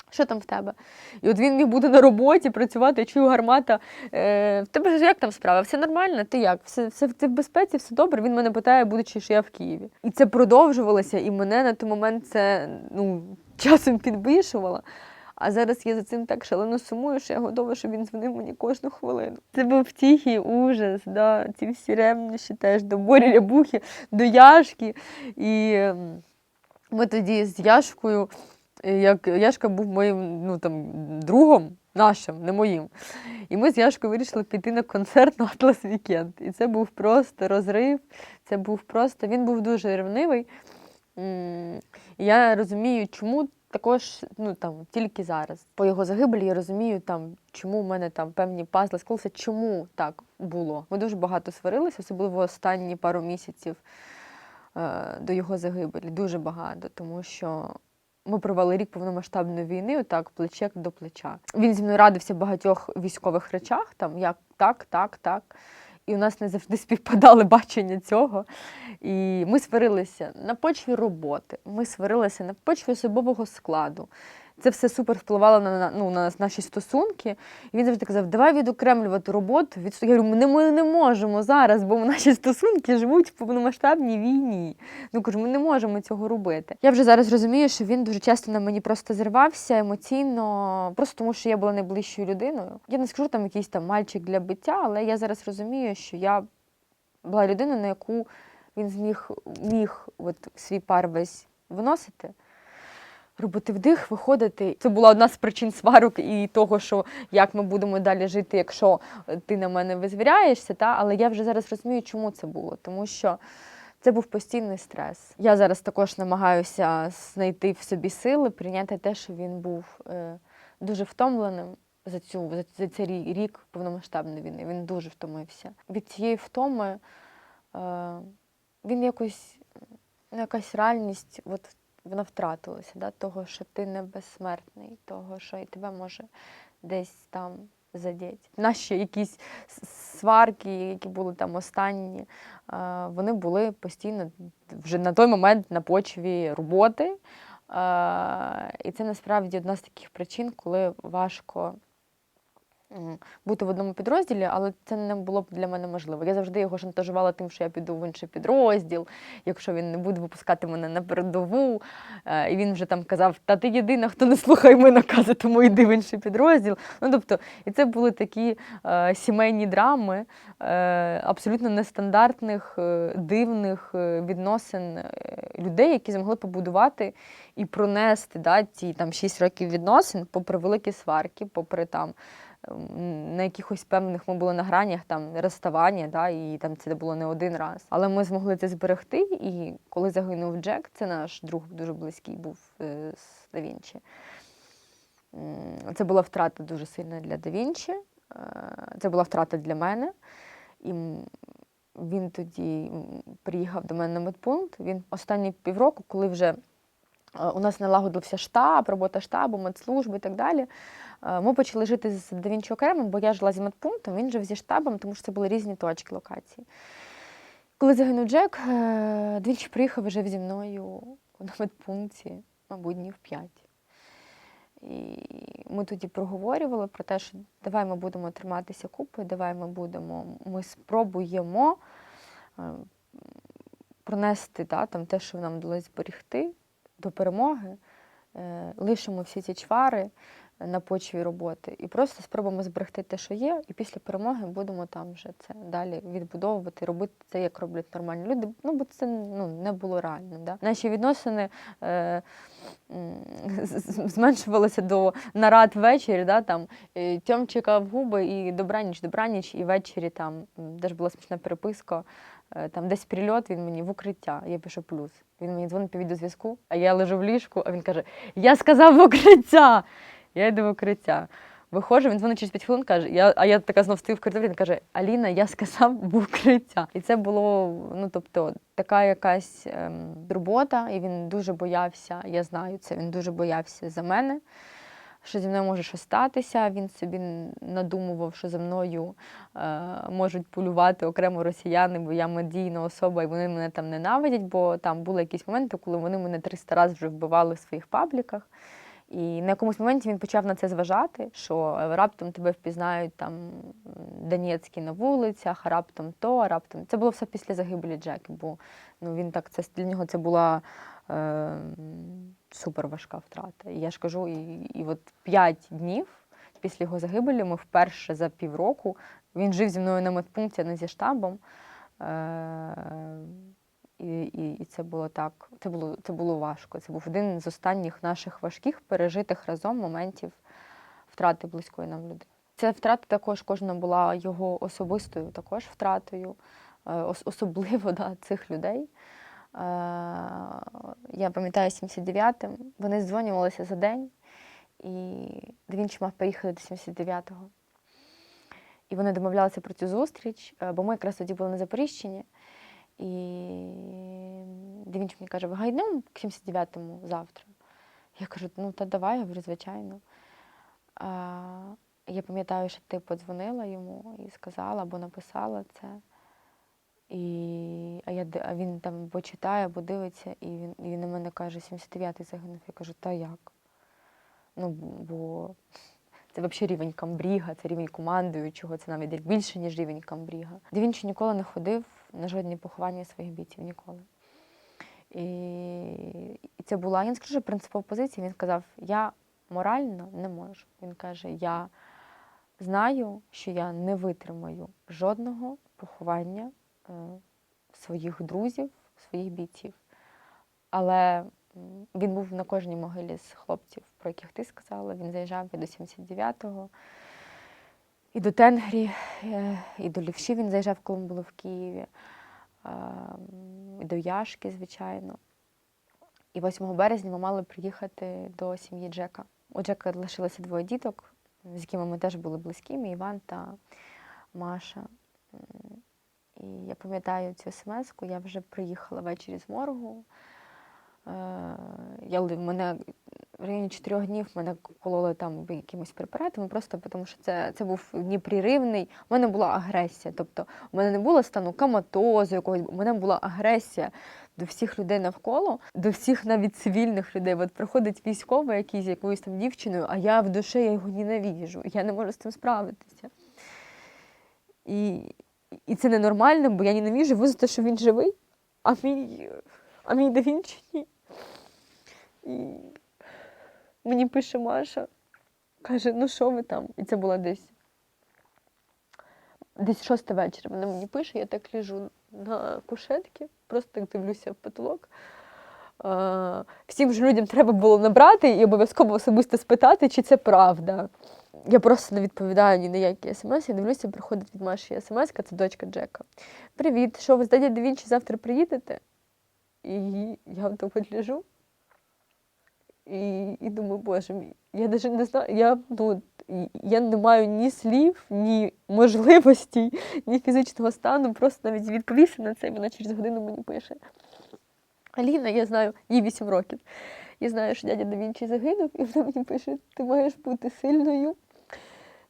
що там в тебе? І от він міг бути на роботі, працювати, я чую гармата. В тебе ж як там справа? Все нормально? Ти як? Ти в безпеці, все добре? Він мене питає, будучи, що я в Києві. І це продовжувалося, і мене на той момент це часом підбішувало. А зараз я за цим так шалено сумую, що я готова, щоб він дзвонив мені кожну хвилину. Це був тихий ужас, да? Ці всі ревнощі теж до Борі Рябухи, до Яшки. І ми тоді з Яшкою, як Яшка був моїм другом нашим, не моїм. І ми з Яшкою вирішили піти на концерт на Атлас Вікенд. І це був просто розрив, він був дуже ревнивий. І я розумію, чому також, тільки зараз. По його загибелі я розумію, чому в мене певні пазли склалися, чому так було. Ми дуже багато сварилися, особливо останні пару місяців до його загибелі. Дуже багато, тому що ми провели рік повномасштабної війни, отак, плече до плеча. Він зі мною радився в багатьох військових речах, як так. І у нас не завжди співпадали бачення цього. І ми сварилися на почві роботи, ми сварилися на почві особового складу. Це все супер впливало на наші стосунки. І він завжди казав: давай відокремлювати роботу. Я говорю, ми не можемо зараз, бо наші стосунки живуть в повномасштабній війні. Кажу, ми не можемо цього робити. Я вже зараз розумію, що він дуже часто на мені просто зривався емоційно, просто тому, що я була найближчою людиною. Я не скажу якийсь мальчик для биття, але я зараз розумію, що я була людиною, на яку він міг свій пар весь виносити. Робити вдих, виходити. Це була одна з причин сварок і того, що як ми будемо далі жити, якщо ти на мене визвіряєшся. Але я вже зараз розумію, чому це було. Тому що це був постійний стрес. Я зараз також намагаюся знайти в собі сили, прийняти те, що він був дуже втомленим за цей рік повномасштабної війни. Він дуже втомився. Від цієї втоми він якась реальність, вона втратилася, того, що ти не безсмертний, того, що і тебе може десь там задіти. Наші якісь сварки, які були останні, вони були постійно вже на той момент на почві роботи. І це насправді одна з таких причин, коли важко бути в одному підрозділі, але це не було б для мене можливо. Я завжди його шантажувала тим, що я піду в інший підрозділ, якщо він не буде випускати мене на передову. І він вже казав: та ти єдина, хто не слухає мої накази, тому йди в інший підрозділ. І це були такі сімейні драми, абсолютно нестандартних, дивних відносин людей, які змогли побудувати і пронести ці 6 років відносин, попри великі сварки, попри на якихось певних ми були на гранях розставання, і це було не один раз. Але ми змогли це зберегти, і коли загинув Джек, це наш друг дуже близький був з Да Вінчі. Це була втрата дуже сильна для Да Вінчі, це була втрата для мене. І він тоді приїхав до мене на медпункт. Він останні півроку, коли вже у нас налагодився штаб, робота штабу, медслужби і так далі, ми почали жити з Да Вінчі окремо, бо я жила зі медпунктом, він жив зі штабом, тому що це були різні точки локації. Коли загинув Джек, Да Вінчі приїхав і жив зі мною на медпункті, мабуть, днів 5. І ми тоді проговорювали про те, що давай ми будемо триматися купи, ми спробуємо пронести те, що нам вдалося зберегти до перемоги, лишимо всі ці чвари на почві роботи і просто спробуємо зберегти те, що є, і після перемоги будемо вже це далі відбудовувати, робити це, як роблять нормальні люди, бо це не було реально. Да? Наші відносини зменшувалися до нарад ввечері, Тьомчика в губи і добраніч, і ввечері теж була смішна переписка, десь прильот, він мені в укриття, я пишу плюс. Він мені дзвонить по відеозв'язку, а я лежу в ліжку, а він каже: я сказав в укриття! Я йду в укриття. Виходжу, він дзвонить через 5 хвилин, каже, а я така знов стою в коридорі, він каже, Аліна, я сказав в укриття. І це було, ну, тобто, така якась турбота, і він дуже боявся, я знаю це, він дуже боявся за мене, що зі мною може щось статися. Він собі надумував, що за мною можуть полювати окремо росіяни, бо я медійна особа, і вони мене там ненавидять, бо там були якісь моменти, коли вони мене 300 разів вже вбивали в своїх пабліках. І на якомусь моменті він почав на це зважати, що раптом тебе впізнають там Донецькі на вулицях, а раптом то, а раптом. Це було все після загибелі Джеки, бо ну, він так, це, для нього це була супер важка втрата. І я ж кажу, і от 5 днів після його загибелі ми вперше за півроку, він жив зі мною на медпункті, а не зі штабом. І це було так, це було важко. Це був один з останніх наших важких пережитих разом моментів втрати близької нам людини. Ця втрата також кожна була його особистою також втратою, особливо цих людей. Я пам'ятаю 79-м, вони здзвонювалися за день, і Да Вінчі мав приїхати до 79-го. І вони домовлялися про цю зустріч, бо ми якраз тоді були на Запоріжчині. І Да Вінчі мені каже, ви гайдемо к 79-му завтра? Я кажу, ну та давай, я говорю, звичайно. Я пам'ятаю, що ти подзвонила йому і сказала, або написала це. А він там почитає, або дивиться, і він на мене каже, 79-й загинув. Я кажу, та як? Ну, бо це взагалі рівень камбріга, це рівень командуючого, це навіть більше, ніж рівень камбріга. Да Вінчі ніколи не ходив на жодні поховання своїх бійців, ніколи. І це була, я не скажу, принципова позиція, він сказав, я морально не можу. Він каже, я знаю, що я не витримаю жодного поховання своїх друзів, своїх бійців. Але він був на кожній могилі з хлопців, про яких ти сказала. Він заїжджав і до 79-го, і до Тенгрі, і до Лівші він заїжджав, коли ми були в Києві, і до Яшки, звичайно. І 8 березня ми мали приїхати до сім'ї Джека. У Джека лишилося 2 діток, з якими ми теж були близькими, Іван та Маша. І я пам'ятаю цю смс-ку, я вже приїхала ввечері з моргу. Мене в районі 4 днів мене кололи там якимось препаратами, просто тому що це був непреривний. У мене була агресія. Тобто у мене не було стану коматозу якогось, у мене була агресія до всіх людей навколо, до всіх навіть цивільних людей. От приходить військовий якийсь з якоюсь там дівчиною, а я в душі я його ненавіжу, я не можу з цим справитися. І це ненормально, бо я ненавіжу його за те, що він живий, а мій Да Вінчі ні. І мені пише Маша, каже, ну що ви там? І це було десь 6 вечора. Вона мені пише, я так лежу на кушетці, просто так дивлюся в потолок. Всім ж людям треба було набрати і обов'язково особисто спитати, чи це правда. Я просто не відповідаю ні на які смс, я дивлюся, приходить від Маші смс, це дочка Джека. Привіт, що ви з дядя Да Вінчі завтра приїдете? І я так от лежу. І думаю, боже мій, я навіть не знаю, я не маю ні слів, ні можливостей, ні фізичного стану, просто навіть відповісти на це, і вона через годину мені пише. Аліна, я знаю, їй 8 років, я знаю, що дядя Да Вінчі загинув, і вона мені пише, ти маєш бути сильною,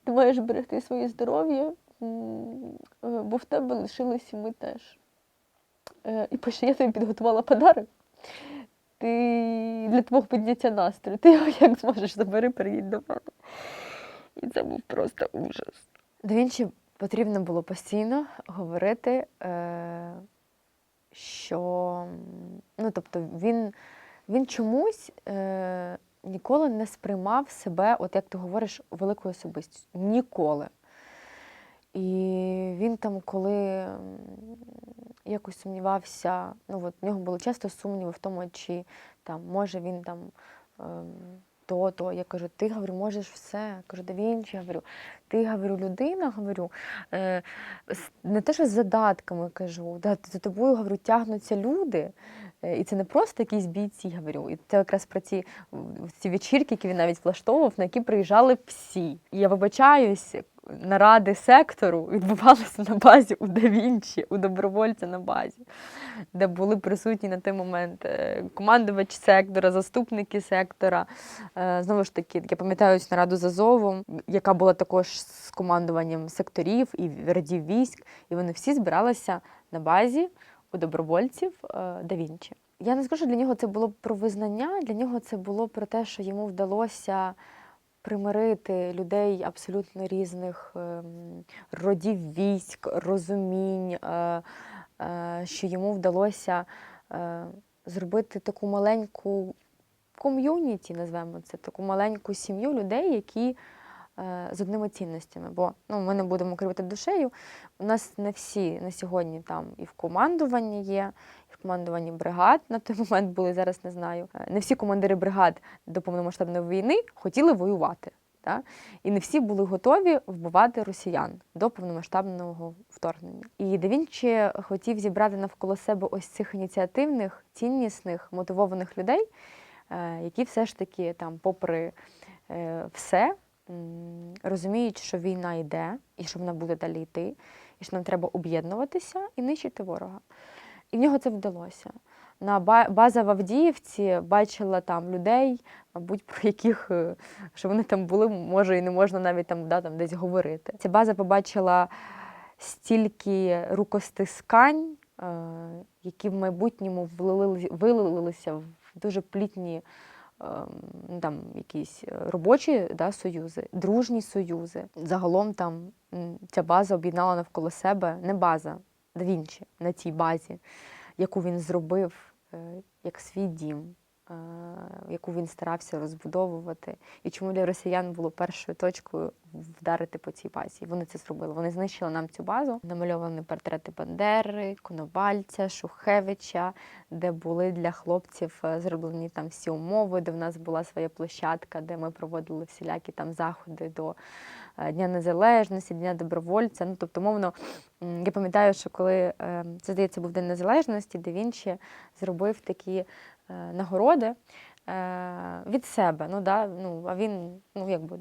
ти маєш берегти своє здоров'я, бо в тебе лишилися ми теж. І пише, я тобі підготувала подарок. Ти для твого підняття настрою. Ти його як зможеш, забери, приїдь до мене. І це був просто ужас. Да Вінчі потрібно було постійно говорити, що, ну, тобто він чомусь ніколи не сприймав себе, от як ти говориш, великою особистістю. Ніколи. І він там, коли якось сумнівався, ну от в нього було часто сумніви в тому, чи там, може він там то. Я кажу, ти, говорю, можеш все. Я кажу, Да Вінчі, говорю, ти, говорю, людина, говорю, не те, що з задатками, кажу, за тобою, говорю, тягнуться люди, І це не просто якісь бійці, я говорю. І це якраз про ці вечірки, які він навіть влаштовував, на які приїжджали всі. І я вибачаюсь, наради сектору відбувалися на базі у Да Вінчі, у добровольця на базі, де були присутні на той момент командувач сектора, заступники сектора. Знову ж таки, я пам'ятаю цю нараду з Азовом, яка була також з командуванням секторів і радів військ, і вони всі збиралися на базі у добровольців Да Вінчі. Я не скажу, що для нього це було про визнання, для нього це було про те, що йому вдалося примирити людей абсолютно різних родів військ, розумінь, що йому вдалося зробити таку маленьку ком'юніті, назвемо це, таку маленьку сім'ю людей, які з одними цінностями. Бо ми не будемо кривити душею, у нас не всі на сьогодні там і в командуванні є, і в командуванні бригад на той момент були, зараз не знаю. Не всі командири бригад до повномасштабної війни хотіли воювати. Так? І не всі були готові вбивати росіян до повномасштабного вторгнення. І Да Вінчі хотів зібрати навколо себе ось цих ініціативних, ціннісних, мотивованих людей, які все ж таки, там, попри все, розуміють, що війна йде, і що вона буде далі йти, і що нам треба об'єднуватися і нищити ворога. І в нього це вдалося. База в Авдіївці бачила там людей, мабуть, про яких, що вони там були, може і не можна навіть там десь говорити. Ця база побачила стільки рукостискань, які в майбутньому вилилися в дуже плітні там якісь робочі союзи, дружні союзи. Загалом там ця база об'єднала навколо себе, не база, Да Вінчі на цій базі, яку він зробив як свій дім, яку він старався розбудовувати. І чому для росіян було першою точкою вдарити по цій базі. Вони це зробили. Вони знищили нам цю базу. Намальовані портрети Бандери, Коновальця, Шухевича, де були для хлопців зроблені там всі умови, де в нас була своя площадка, де ми проводили всілякі там заходи до Дня Незалежності, Дня добровольця. Тобто, мовно, я пам'ятаю, що коли, це, здається, був День Незалежності, Да Вінчі зробив такі нагороди від себе. А він,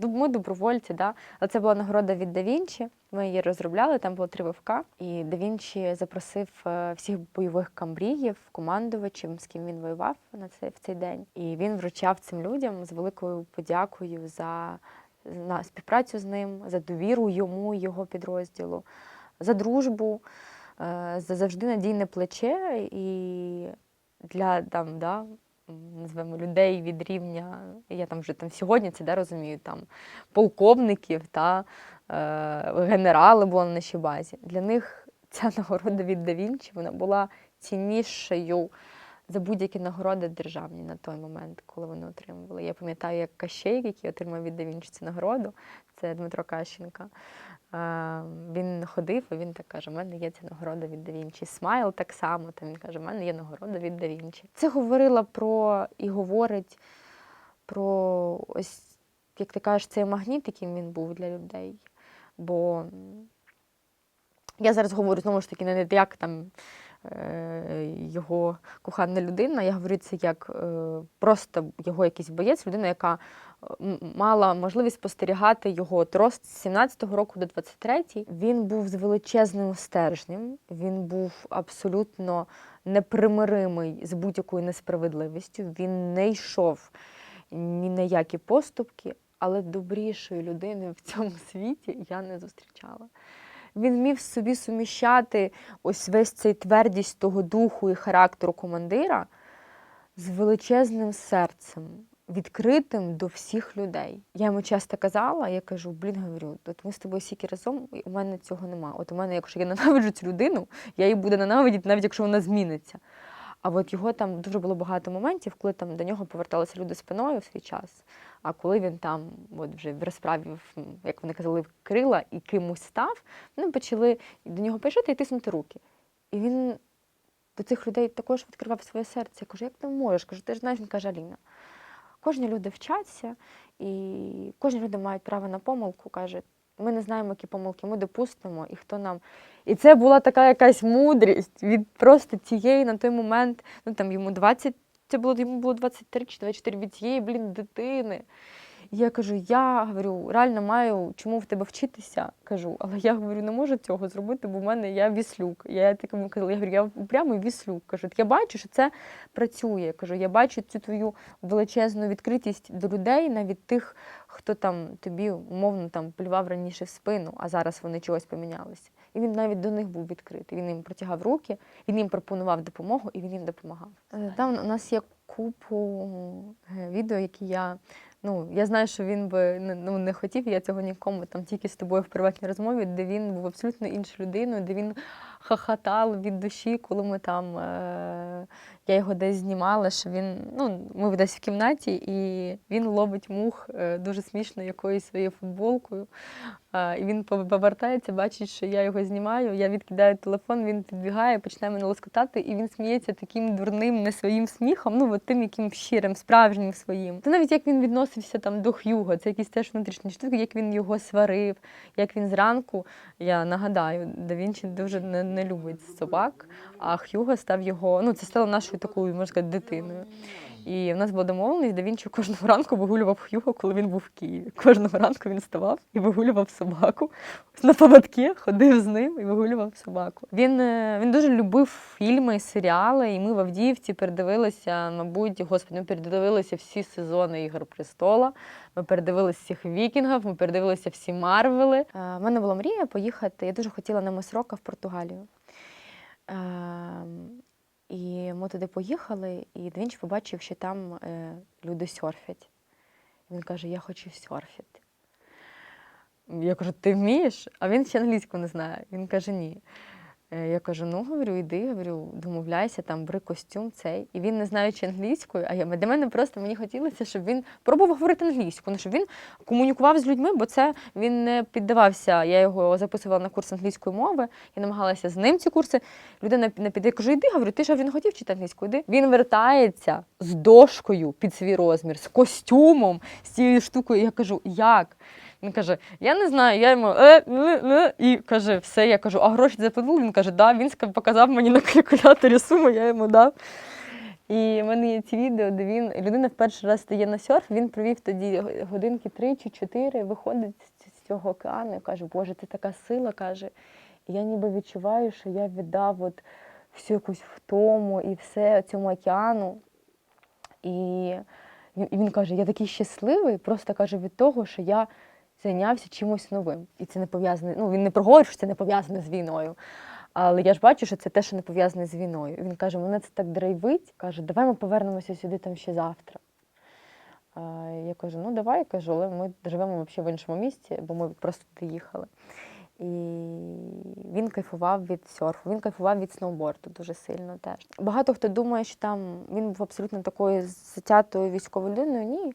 ми добровольці, але це була нагорода від Да Вінчі. Ми її розробляли, там було 3 вивка. І Да Вінчі запросив всіх бойових камбріїв, командувачів, з ким він воював в цей день. І він вручав цим людям з великою подякою за співпрацю з ним, за довіру йому, його підрозділу, за дружбу, за завжди надійне плече і для назвемо людей від рівня, я там вже сьогодні це розумію, полковників та генерали були на нашій базі. Для них ця нагорода від Да Вінчі, вона була ціннішою за будь-які нагороди державні на той момент, коли вони отримували. Я пам'ятаю, як Кащей, який отримав від Да Вінчі цю нагороду, це Дмитро Кащенко, він ходив, і він так каже: "У мене є ця нагорода від Да Вінчі". Смайл так само, він каже: "У мене є нагорода від Да Вінчі". Це говорило про, і говорить про ось, як ти кажеш, цей магніт, яким він був для людей. Бо я зараз говорю, знову ж таки, не як його кохана людина, я говорю це як просто його якийсь боєць, людина, яка мала можливість спостерігати його рост з 17-го року до 23-й. Він був з величезним стержнем, він був абсолютно непримиримий з будь-якою несправедливістю, він не йшов ні на які поступки, але добрішої людини в цьому світі я не зустрічала. Він вмів собі суміщати ось весь цей твердість того духу і характеру командира з величезним серцем, відкритим до всіх людей. Я йому часто казала, я кажу: говорю, от ми з тобою стільки разом, і у мене цього нема. От у мене, якщо я ненавиджу цю людину, я її буду ненавидіти, навіть якщо вона зміниться. А от його там дуже було багато моментів, коли до нього поверталися люди спиною в свій час, а коли він вже в розправі, як вони казали, в крила і кимось став, вони почали до нього пишати і тиснути руки. І він до цих людей також відкривав своє серце. Я кажу: "Як ти можеш?" Кажу: "Ти ж знаєш", він каже: "Аліна, кожні люди вчаться, і кожні люди мають право на помилку", каже, ми не знаємо, які помилки ми допустимо, і хто нам. І це була така якась мудрість від просто цієї на той момент, ну там йому 20, йому було 23 чи 24 від цієї, дитини. І я кажу, я говорю, реально маю чому в тебе вчитися, кажу, але я говорю, не можу цього зробити, бо в мене я віслюк. Я такому казала, я говорю, я прямо віслюк. Кажу, я бачу, що це працює. Кажу, я бачу цю твою величезну відкритість до людей, навіть тих, хто там тобі умовно там плював раніше в спину, а зараз вони чогось помінялися. І він навіть до них був відкритий. Він їм протягав руки, він їм пропонував допомогу, і він їм допомагав. Там у нас є купу відео, які я знаю, що він би не хотів, я цього нікому, там тільки з тобою в приватній розмові, де він був абсолютно іншою людиною, де він хохотав від душі, коли ми там, я його десь знімала, що він, ми десь в кімнаті, і він ловить мух дуже смішно якоюсь своєю футболкою. І він повертається, бачить, що я його знімаю, я відкидаю телефон, він підбігає, починає мене лоскотати, і він сміється таким дурним, не своїм сміхом, тим яким щирим, справжнім своїм. Та навіть як він відносився там до Х'юго, це якісь теж внутрішні штуки, як він його сварив, як він зранку, я нагадаю, Да Вінчі дуже не любить собак, а Х'юго став його, це стало нашою такою, можна сказати, дитиною. І в нас була домовленість, Да Вінчі кожного ранку вигулював Х'юго, коли він був в Києві. Кожного ранку він вставав і вигулював собаку. На поводки ходив з ним і вигулював собаку. Він дуже любив фільми, серіали, і ми в Авдіївці передивилися, мабуть, ми передивилися всі сезони «Ігор Престола», ми передивилися всіх «Вікінгів», ми передивилися всі «Марвели». У мене була мрія поїхати, я дуже хотіла на мис року в Португалію. І ми туди поїхали, і Да Вінчі побачив, що там люди серфять. Він каже, я хочу серфити. Я кажу, ти вмієш? А він ще англійську не знає. Він каже, ні. Я кажу, говорю, іди, домовляйся, там, бери костюм цей. І він, не знаючи англійською, для мене просто мені хотілося, щоб він пробував говорити англійською, щоб він комунікував з людьми, бо це він не піддавався. Я його записувала на курс англійської мови, я намагалася з ним ці курси. Людина не піде, я кажу, іди, говорю, ти ж він хотів вчити англійську, іди. Він вертається з дошкою під свій розмір, з костюмом, з цією штукою. Я кажу, як? Він каже, я не знаю, я йому і каже, все, я кажу, а гроші заплатили? Він каже, да, він показав мені на калькуляторі суму, я йому дав. І в мене є ці відео, де людина в перший раз стає на серф, він провів тоді годинки 3 чи 4, виходить з цього океану і каже, Боже, це така сила, каже. І я ніби відчуваю, що я віддав всю якусь втому і все цьому океану. І він каже, я такий щасливий, просто каже, від того, що я зайнявся чимось новим. І це не пов'язане, він не проговорив, що це не пов'язане з війною. Але я ж бачу, що це те, що не пов'язане з війною. Він каже, мене це так драйвить. Каже, давай ми повернемося сюди там ще завтра. Я кажу, давай, кажу, але ми живемо взагалі в іншому місці, бо ми просто туди їхали. І він кайфував від серфу, він кайфував від сноуборду дуже сильно теж. Багато хто думає, що там він був абсолютно такою затятою військовою людиною. Ні.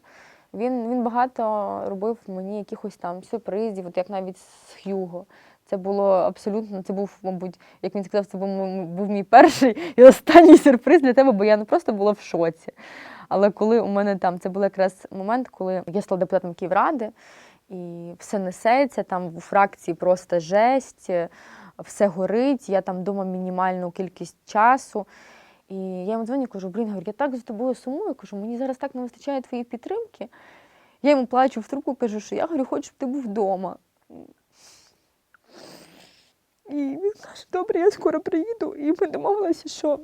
Він багато робив мені якихось там сюрпризів, як навіть з Х'юго. Це було абсолютно, це був, мабуть, як він сказав, це був мій перший і останній сюрприз для тебе, бо я просто була в шоці. Але коли у мене там, це був якраз момент, коли я стала депутатом Київради, і все несеться, там у фракції просто жесть, все горить, я там вдома мінімальну кількість часу. І я йому дзвоню, кажу, говорю, я так за тобою сумую, кажу, мені зараз так не вистачає твоєї підтримки. Я йому плачу в трубку, кажу, що я хочу, щоб ти був вдома. І він каже, добре, я скоро приїду. І ми домовилися, що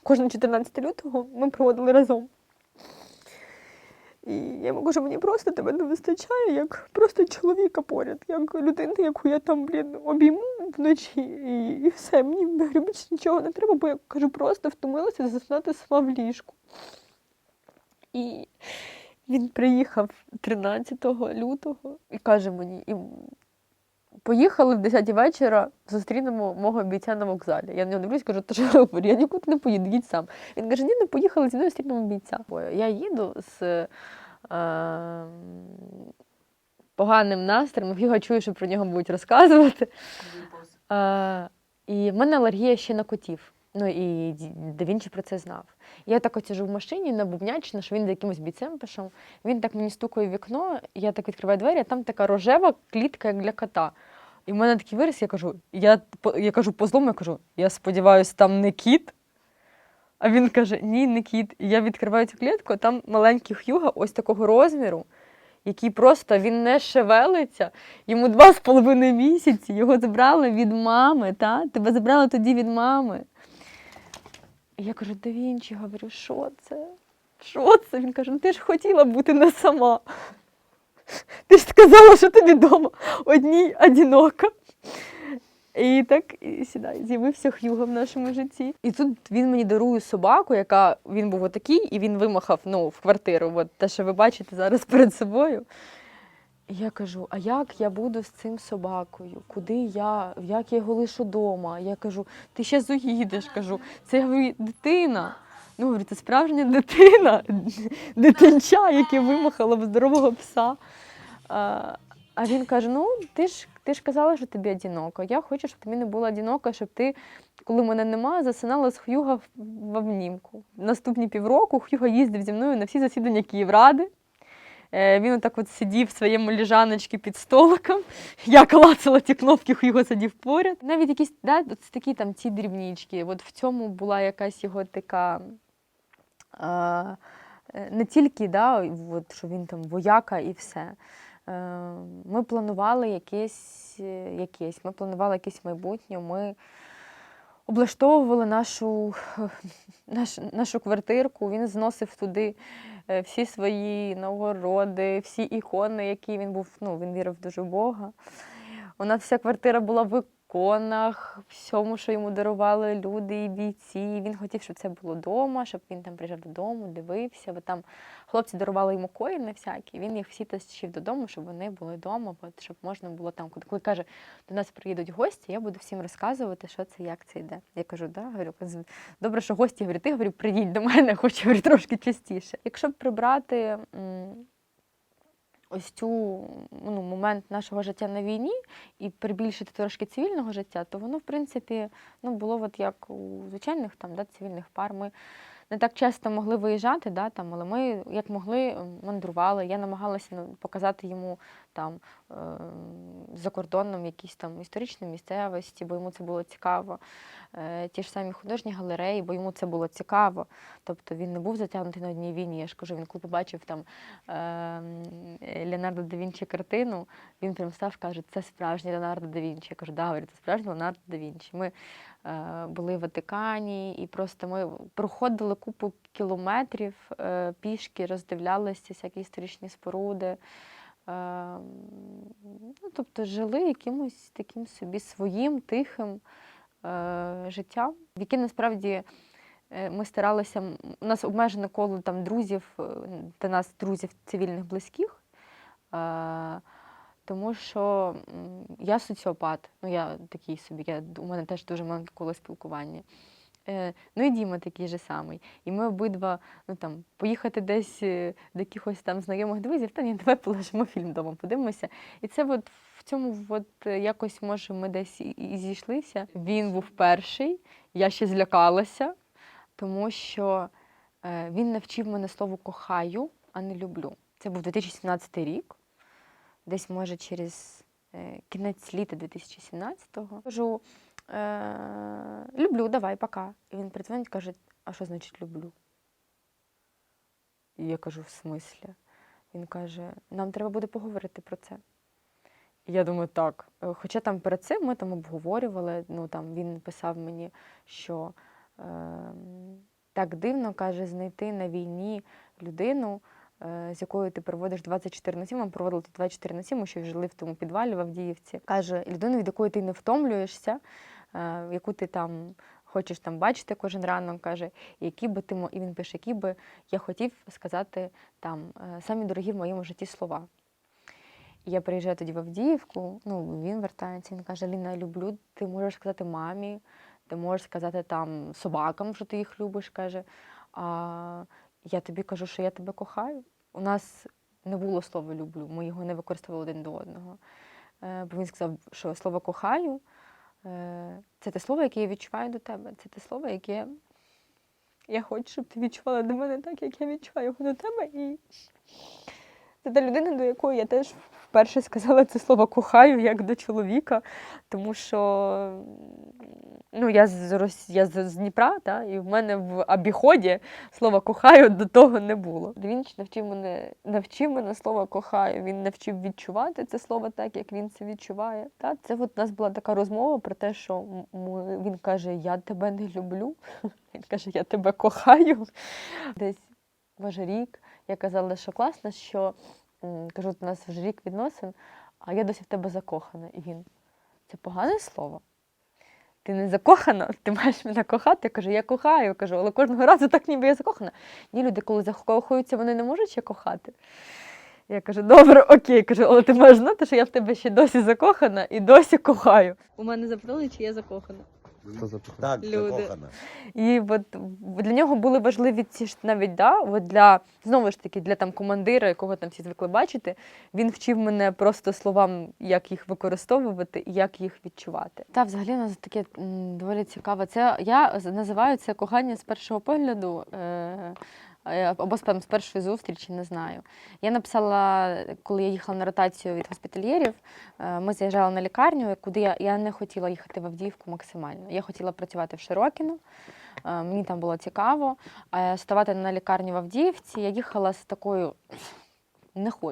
кожного 14 лютого ми проводили разом. І я йому кажу, мені просто тебе не вистачає, як просто чоловіка поряд, як людина, яку я там, обійму вночі, і все, мені більше нічого не треба, бо я кажу, просто втомилася заснути сама в ліжку. І він приїхав 13 лютого і каже мені, поїхали в 10 вечора, зустрінемо мого бійця на вокзалі. Я на нього дивлюсь, кажу, я нікуди не поїду, їдь сам. Він каже, ні, не поїхали, зі мною зустрінемо бійця. Я їду з поганим настроєм, я чую, що про нього будуть розказувати. І в мене алергія ще на котів. Ну і Да Вінчі про це знав. Я так от сиджу в машині набубнячена, що він за якимось бійцем пішов. Він так мені стукає в вікно, я так відкриваю двері, а там така рожева клітка, як для кота. І в мене такий вираз, я кажу по злому, я кажу, я сподіваюся, там не кіт. А він каже, ні, не кіт. І я відкриваю цю клітку, а там маленький Х'юго ось такого розміру, який просто він не шевелиться, йому 2,5 місяці, його забрали від мами, та? Тебе забрали тоді від мами. І я кажу, Да Вінчі, говорю, що це? Що це? Він каже, ну ти ж хотіла бути не сама. Ти ж сказала, що тобі вдома одній одиноко. І так і сідай, з'явився Х'юго в нашому житті. І тут він мені дарує собаку, він був отакий, і він вимахав в квартиру, от те, що ви бачите зараз перед собою. І я кажу, а як я буду з цим собакою? Як я його лишу вдома? Я кажу, ти ще уїдеш, кажу, це я говорю, дитина. Ну, говорю, це справжня дитина, дитинча, яке вимахало б здорового пса. А він каже, ну, ти ж казала, що тобі одиноко. Я хочу, щоб тобі не було одиноко, щоб ти, коли мене немає, засинала з Х'юго в обнімку. Наступні півроку Х'юго їздив зі мною на всі засідання Київради. Він отак от сидів в своєму ліжаночці під столиком. Я клацала ті кнопки, Х'юго сидів поряд. Навіть якісь такі там ці дрібнички. От в цьому була якась його така... не тільки, що він там вояка і все. Ми планували якесь майбутнє, ми облаштовували нашу квартирку, він зносив туди всі свої нагороди, всі ікони, які він вірив дуже в Бога. У нас вся квартира була в іконах, всьому, що йому дарували люди і бійці. Він хотів, щоб це було вдома, щоб він там приїжджав додому, дивився. Бо там хлопці дарували йому коїни всякі, він їх всі тащив додому, щоб вони були вдома, щоб можна було там, коли каже, до нас приїдуть гості, я буду всім розказувати, що це, як це йде. Я кажу, говорю, добре, що гості, говорю, ти, говорю, приїдь до мене, хочу, говорю, трошки частіше. Якщо б прибрати ось цю момент нашого життя на війні і прибільшити трошки цивільного життя, то воно, в принципі, було от як у звичайних цивільних пар. Ми не так часто могли виїжджати, але ми, як могли, мандрували. Я намагалася показати йому за кордоном якісь там історичні місцевості, бо йому це було цікаво. Ті ж самі художні галереї, бо йому це було цікаво. Тобто він не був затягнутий на одній війні. Я ж кажу, він коли побачив там Леонардо да Вінчі картину, він прям став, каже, це справжній Леонардо да Вінчі. Я кажу, говорю, це справжній Леонардо да Вінчі. Ми були в Ватикані і просто ми проходили купу кілометрів, пішки роздивлялися всякі історичні споруди. Тобто жили якимось таким собі своїм тихим життям, в яке насправді ми старалися, у нас обмежене коло друзів, для нас друзів цивільних близьких, тому що я соціопат, я такий собі, у мене теж дуже маленьке коло спілкування. І Діма такий же самий. І ми обидва, поїхати десь до якихось знайомих друзів, давай положимо фільм вдома, подивимося. І це в цьому якось, може, ми десь і зійшлися. Він був перший, я ще злякалася, тому що він навчив мене слову «кохаю», а не «люблю». Це був 2017 рік, десь, може, через кінець літа 2017-го. Кажу, люблю, давай, пока. І він придзвонить, каже, а що значить люблю? І я кажу, в смислі? Він каже, нам треба буде поговорити про це. І я думаю, так. Хоча перед цим ми обговорювали, він писав мені, що так дивно, каже, знайти на війні людину, з якою ти проводиш 24/7, ми проводили тут 24/7, ми ще жили в тому підвалі в Авдіївці. Каже, людину, від якої ти не втомлюєшся, яку ти хочеш бачити кожен ранок, каже, і він пише, які би я хотів сказати самі дорогі в моєму житті слова. І я приїжджаю тоді в Авдіївку, він вертається, він каже, Аліна, люблю, ти можеш сказати мамі, ти можеш сказати собакам, що ти їх любиш, каже, а я тобі кажу, що я тебе кохаю. У нас не було слова «люблю», ми його не використовували один до одного. Бо він сказав, що слово «кохаю» Це те слово, яке я відчуваю до тебе. Це те слово, яке я хочу, щоб ти відчувала до мене так, як я відчуваю його до тебе. І це та людина, до якої я теж вперше сказала це слово «кохаю» як до чоловіка, тому що я з Дніпра, і в мене в обіході слова «кохаю» до того не було. Він навчив мене слова «кохаю», він навчив відчувати це слово так, як він це відчуває. Це у нас була така розмова про те, що він каже «я тебе не люблю», він каже «я тебе кохаю». Десь може рік я казала, що класно, що кажу, у нас вже рік відносин, а я досі в тебе закохана. І він, це погане слово? Ти не закохана, ти маєш мене кохати. Я кажу, я кохаю, кажу, але кожного разу так ніби я закохана. Ні, люди, коли закохуються, вони не можуть ще кохати. Я кажу, добре, окей, кажу, але ти маєш знати, що я в тебе ще досі закохана і досі кохаю. У мене запитали, чи я закохана. Так, Люди. закохана. І от для нього були важливі ці ж навіть, знову ж таки, для командира, якого там всі звикли бачити, він вчив мене просто словам, як їх використовувати і як їх відчувати. Взагалі у нас таке доволі цікаве. Я називаю це кохання з першого погляду, або з першої зустрічі, не знаю. Я написала, коли я їхала на ротацію від госпітальєрів, ми заїжджали на лікарню, куди я не хотіла їхати в Авдіївку максимально. Я хотіла працювати в Широкіно, мені там було цікаво. А ставати на лікарню в Авдіївці, я їхала з такою...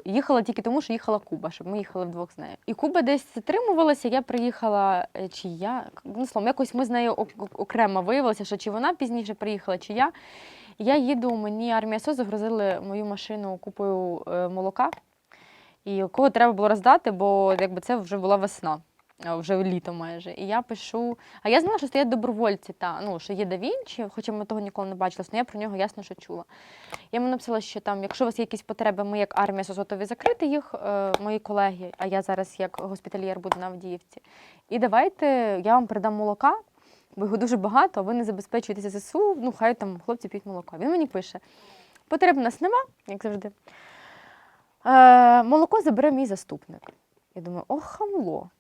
Їхала тільки тому, що їхала Куба, щоб ми їхали вдвох з нею. І Куба десь затримувалася, я приїхала, чи я, словом, якось ми з нею окремо виявилося, що чи вона пізніше приїхала, чи я. Я їду, мені армія СОС загрузили мою машину купою молока, і якого треба було роздати, бо це вже була весна, вже літо майже. І я пишу, а я знала, що стоять добровольці, що є Да Вінчі, хоча ми того ніколи не бачили, але я про нього ясно, що чула. Я йому написала, що якщо у вас є якісь потреби, ми як армія СОС готові закрити їх, мої колеги, а я зараз як госпітальєр буду на Авдіївці. І давайте я вам передам молока, бо його дуже багато, а ви не забезпечуєтеся ЗСУ, хай там хлопці п'ють молоко. Він мені пише, потреб у нас нема, як завжди. Молоко забере мій заступник. Я думаю, хамло.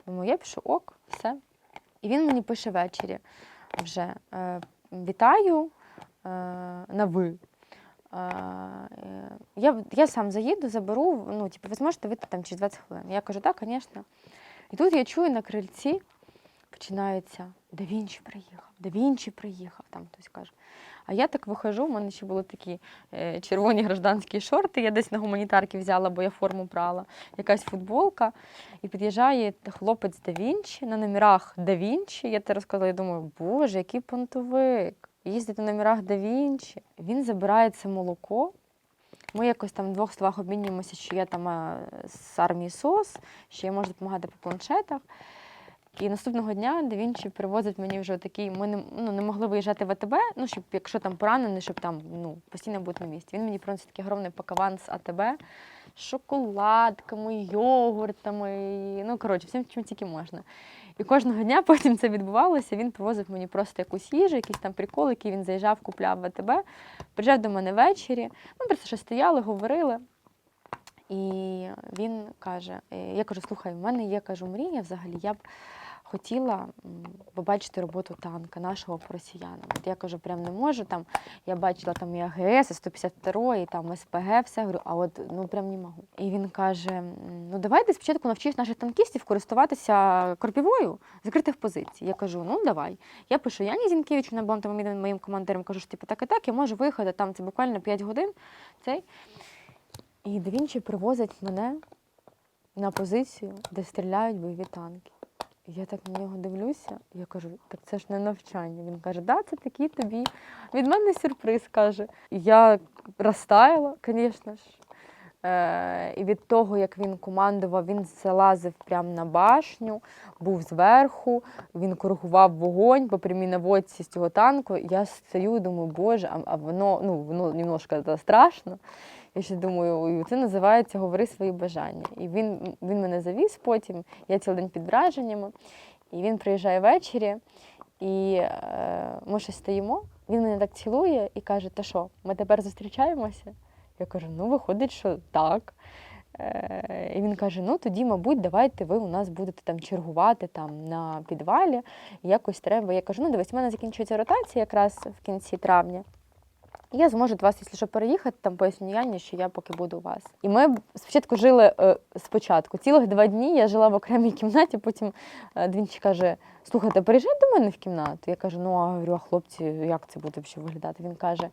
Думаю, я пишу, ок, все. І він мені пише ввечері вже, вітаю, на ви. Я сам заїду, заберу, ви зможете вийти там через 20 хвилин. Я кажу, так, звісно. І тут я чую на крильці, починається, Да Вінчі приїхав, там хтось каже. А я так виходжу, в мене ще були такі червоні гражданські шорти, я десь на гуманітарки взяла, бо я форму прала, якась футболка, і під'їжджає хлопець Да Вінчі, на номерах Да Вінчі, я те розказала, я думаю, боже, який понтовик, їздить на номерах Да Вінчі. Він забирає це молоко, ми якось там в двох словах обмінюємося, що я там з армії СОС, що я можу допомагати по планшетах. І наступного дня Да Вінчі привозить мені вже такий, ми не могли виїжджати в АТБ, щоб якщо там поранений, щоб там постійно бути на місці. Він мені приносить такий огромний пакаван з АТБ з шоколадками, йогуртами, всім, чим тільки можна. І кожного дня потім це відбувалося, він привозив мені просто якусь їжу, якісь там приколи, які він заїжджав, купляв в АТБ, приїжджав до мене ввечері, ми просто ще стояли, говорили. І він каже, я кажу, слухай, в мене є, мрія взагалі, я б хотіла побачити роботу танка нашого по росіянам. Я кажу, прям не можу, я бачила і АГС, і 152, і СПГ, все, говорю, а прям не можу. І він каже, давай ти спочатку навчиш наших танкістів користуватися корпівою закритих позицій. Я кажу, давай. Я пишу Яні Зінкевич, вона була там моїм командиром, кажу, що так і так, я можу виїхати, це буквально 5 годин. І Да Вінчі привозить мене на позицію, де стріляють бойові танки. І я так на нього дивлюся, я кажу, так це ж не навчання. Він каже, да, це такий тобі. Від мене сюрприз, каже. І я розтаяла, звісно ж. І від того, як він командував, він залазив прямо на башню, був зверху, він коригував вогонь по прямій наводці з цього танку. Я стою і думаю, боже, а воно немножко страшно. Я ще думаю, це називається «Говори свої бажання». І він мене завіз потім, я цілий день під враженнями. І він приїжджає ввечері, і ми щось стоїмо, він мене так цілує і каже, та що, ми тепер зустрічаємося? Я кажу, виходить, що так. І він каже, ну тоді, мабуть, давайте ви у нас будете там чергувати там на підвалі, якось треба. Я кажу, ну дивись, у мене закінчується ротація якраз в кінці травня. Я зможу до вас, якщо що, переїхати, там поясню Яні, що я поки буду у вас. І ми спочатку жили, цілих 2 дні я жила в окремій кімнаті, потім Двінчі каже, слухайте, переїжджай до мене в кімнату. Я кажу, ну, а хлопці, як це буде ще виглядати? Він каже,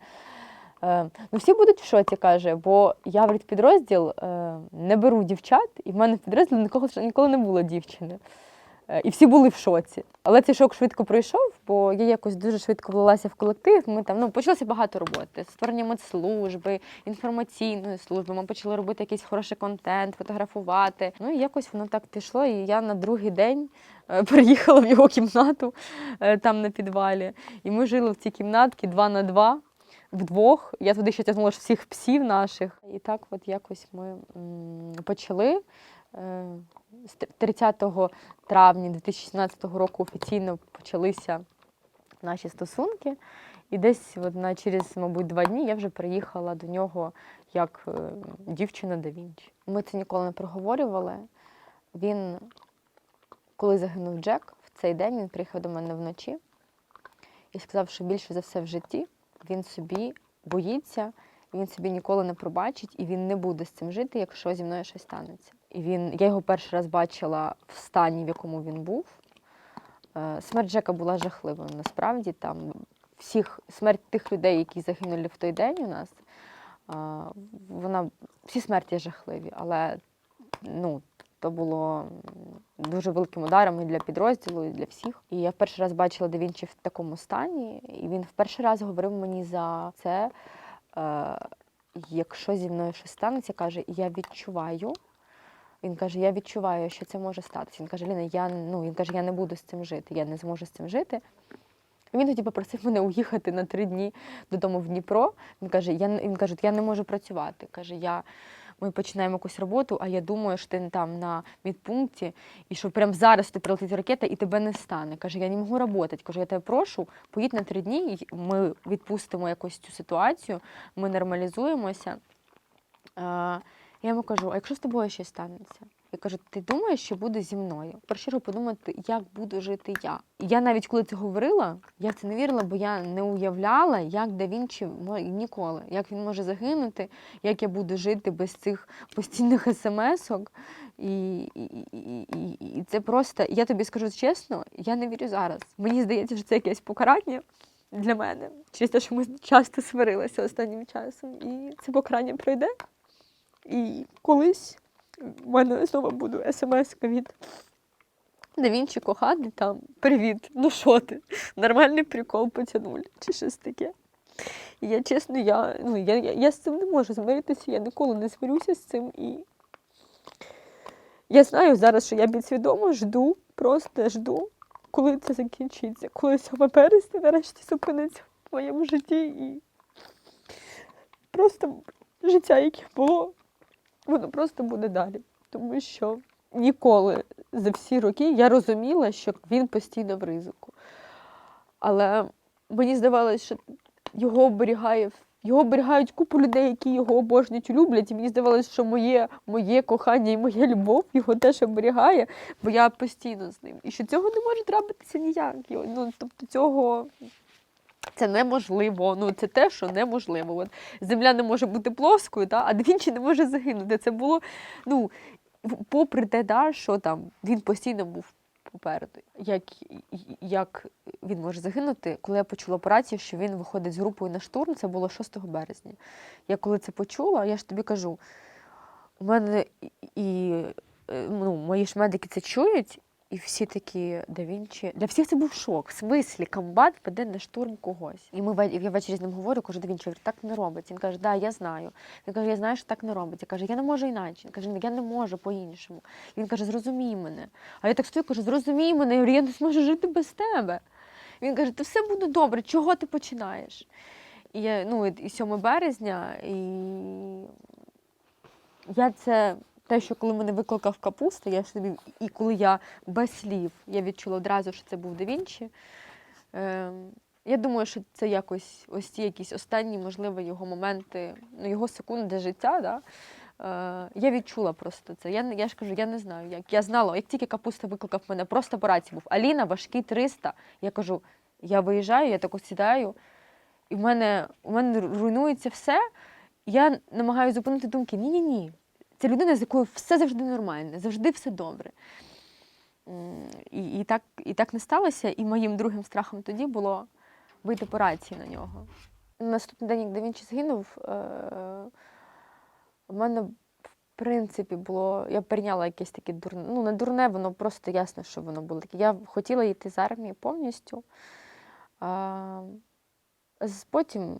ну всі будуть в шоці, каже, бо я в підрозділ не беру дівчат, і в мене в підрозділі ніколи не було дівчини. І всі були в шоці. Але цей шок швидко пройшов, бо я якось дуже швидко влилася в колектив. Ми там, почалося багато роботи. Створення медслужби, інформаційної служби. Ми почали робити якийсь хороший контент, фотографувати. Ну і якось воно так пішло, і я на другий день приїхала в його кімнату там на підвалі. І ми жили в цій кімнатці 2 на 2. Вдвох. Я туди ще тягнула всіх псів наших. І так от якось ми почали. З 30 травня 2017 року офіційно почалися наші стосунки. І десь через, мабуть, 2 дні я вже приїхала до нього як дівчина да Вінчі. Ми це ніколи не проговорювали. Він, коли загинув Джек, в цей день він приїхав до мене вночі і сказав, що більше за все в житті він собі боїться, він собі ніколи не пробачить, і він не буде з цим жити, якщо зі мною щось станеться. І я його перший раз бачила в стані, в якому він був. Смерть Джека була жахливою, насправді. Там смерть тих людей, які загинули в той день у нас, всі смерті жахливі, але то було дуже великим ударом і для підрозділу, і для всіх. І я в перший раз бачила да Вінчі в такому стані, і він в перший раз говорив мені за це, якщо зі мною щось станеться, каже, я відчуваю. Він каже, я відчуваю, що це може статися. Він каже, Ліна, я не буду з цим жити, я не зможу з цим жити. І він тоді попросив мене уїхати на 3 дні додому в Дніпро. Він каже, я не можу працювати. Каже, ми починаємо якусь роботу, а я думаю, що ти там на медпункті, і що прямо зараз ти прилетить ракета і тебе не стане. Каже, я не можу працювати. Каже, я тебе прошу, поїдь на 3 дні, і ми відпустимо якось цю ситуацію, ми нормалізуємося. Я йому кажу, а якщо з тобою щось станеться? Я кажу, ти думаєш, що буде зі мною? Першу чергу подумати, як буду жити я. І я навіть коли це говорила, я в це не вірила, бо я не уявляла, як да Вінчі ніколи, як він може загинути, як я буду жити без цих постійних смс-ок. І це просто, я тобі скажу чесно, я не вірю зараз. Мені здається, що це якесь покарання для мене. Через те, що ми часто сварилися останнім часом. І це покарання пройде. І колись в мене знову буде смс-ка від да Вінчі коханий, там, привіт, ну що ти, нормальний прикол потягнули, чи щось таке. І я, чесно, я з цим не можу змиритися, я ніколи не змирюся з цим. І я знаю зараз, що я підсвідомо просто жду, коли це закінчиться, коли 7 березня нарешті зупиниться в моєму житті. І просто життя, яке було, воно просто буде далі. Тому що ніколи за всі роки я розуміла, що він постійно в ризику. Але мені здавалося, що його оберігають купу людей, які його обожнюють і люблять. І мені здавалося, що моє кохання і моя любов його теж оберігає, бо я постійно з ним. І що цього не може трапитися ніяк. Тобто це неможливо. Це те, що неможливо. От земля не може бути плоскою, а да Вінчі не може загинути. Це було, попри те, що там він постійно був попереду. Як він може загинути, коли я почула по рації, що він виходить з групою на штурм, це було 6 березня. Я коли це почула, я ж тобі кажу, у мене мої ж медики це чують, і всі такі, да Вінчі, для всіх це був шок. В смислі, комбат веде на штурм когось. І я ввечері з ним говорю, кажу, да Вінчі, так не робиться. Він каже, да, я знаю. Він каже, я знаю, що так не робиться. Каже, я не можу іначе. Він каже, я не можу по-іншому. І він каже, зрозумій мене. А я так стою, кажу, зрозумій мене. Я говорю, я не зможу жити без тебе. Він каже, то все буде добре, чого ти починаєш? І 7 березня, і я це... Те, що коли мене викликав Капуста, і коли я без слів, я відчула одразу, що це був да Вінчі. Я думаю, що це якось ось ці якісь останні, можливо, його моменти, його секунди життя, Я відчула просто це. Я ж кажу, я не знаю, як. Я знала, як тільки Капуста викликав мене, просто по рації був. Аліна, важкий 300. Я кажу, я виїжджаю, я тако сідаю, і в мене руйнується все. Я намагаюся зупинити думки. Ні. Це людина, з якою все завжди нормально, завжди все добре. І так не сталося. І моїм другим страхом тоді було вийти по рації на нього. Наступний день, як Да Вінчі загинув, в мене, в принципі, було... Я прийняла якесь таке дурне... Ну, не дурне, воно просто ясно, що воно було таке. Я хотіла йти з армії повністю. Потім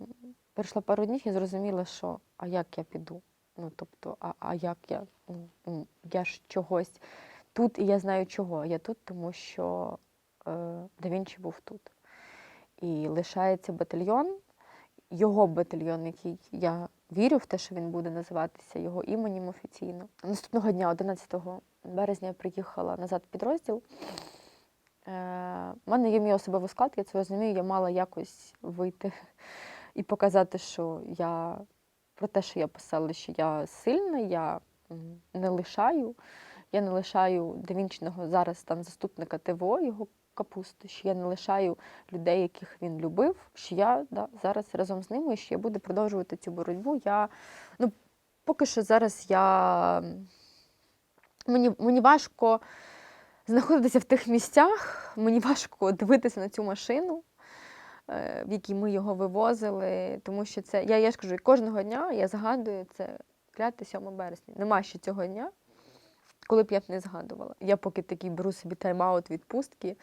пройшло пару днів, я зрозуміла, що а як я піду? Ну, тобто, а як я? Я ж чогось тут, і я знаю чого. Я тут, тому що Да Вінчі був тут. І лишається батальйон, його батальйон, який я вірю в те, що він буде називатися його іменем офіційно. Наступного дня, 11 березня, я приїхала назад в підрозділ. У мене є мій особовий склад, я це розумію, я мала якось вийти і показати, що я про те, що я писала, що я сильна, я не лишаю. Я не лишаю Да Вінчиного зараз там заступника ТВО, його Капусти, що я не лишаю людей, яких він любив, що я зараз разом з ними, і що я буду продовжувати цю боротьбу. Поки що зараз мені важко знаходитися в тих місцях, мені важко дивитися на цю машину, в якій ми його вивозили, тому що це, я ж кажу, кожного дня я згадую це кляте 7 березня. Нема ще цього дня, коли б я б не згадувала. Я поки такий беру собі тайм-аут відпустки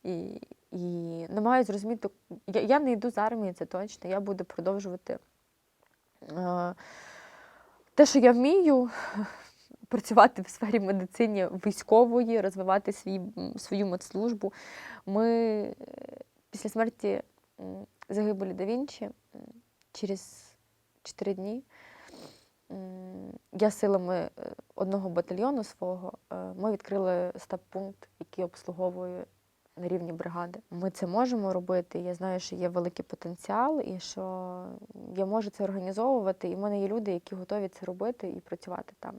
і намагаюся зрозуміти, я не йду з армії, це точно, я буду продовжувати те, що я вмію, працювати в сфері медицини військової, розвивати свою медслужбу. Ми після смерті загибелі Да Вінчі через 4 дні я силами одного батальйону свого, ми відкрили стаб-пункт, який обслуговує на рівні бригади. Ми це можемо робити, я знаю, що є великий потенціал, і що я можу це організовувати, і в мене є люди, які готові це робити і працювати там.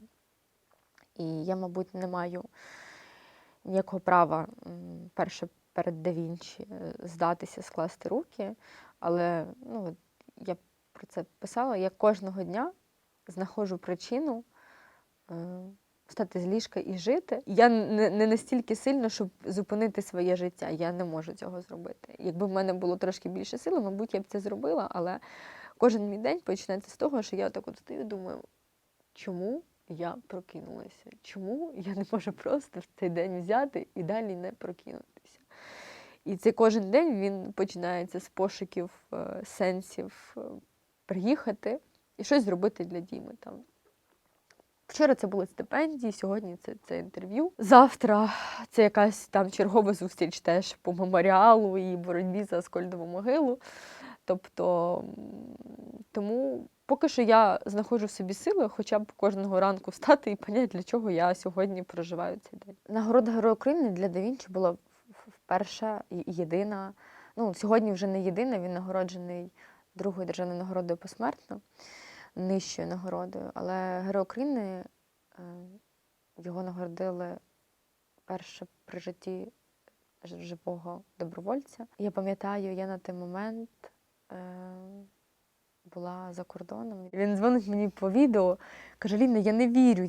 І я, мабуть, не маю ніякого права перше перед Да Вінчі здатися, скласти руки, але я про це писала, я кожного дня знаходжу причину встати з ліжка і жити. Я не настільки сильно, щоб зупинити своє життя. Я не можу цього зробити. Якби в мене було трошки більше сили, мабуть, я б це зробила, але кожен мій день починається з того, що я так от стою і думаю, чому я прокинулася? Чому я не можу просто в цей день взяти і далі не прокинутися? І цей кожен день він починається з пошуків сенсів приїхати і щось зробити для Діми там. Вчора це були стипендії, сьогодні це інтерв'ю. Завтра це якась там чергова зустріч теж по меморіалу і боротьбі за Аскольдову могилу. Тобто, тому поки що я знаходжу в собі сили хоча б кожного ранку встати і поняти, для чого я сьогодні проживаю цей день. Нагорода Героя України для Да Вінчі була вперше і єдина. Сьогодні вже не єдина, він нагороджений другою державною нагородою посмертно, нижчою нагородою. Але Герой України його нагородили перше при житті живого добровольця. Я пам'ятаю, я на той момент була за кордоном. Він дзвонить мені по відео, каже: Ліна, я не вірю.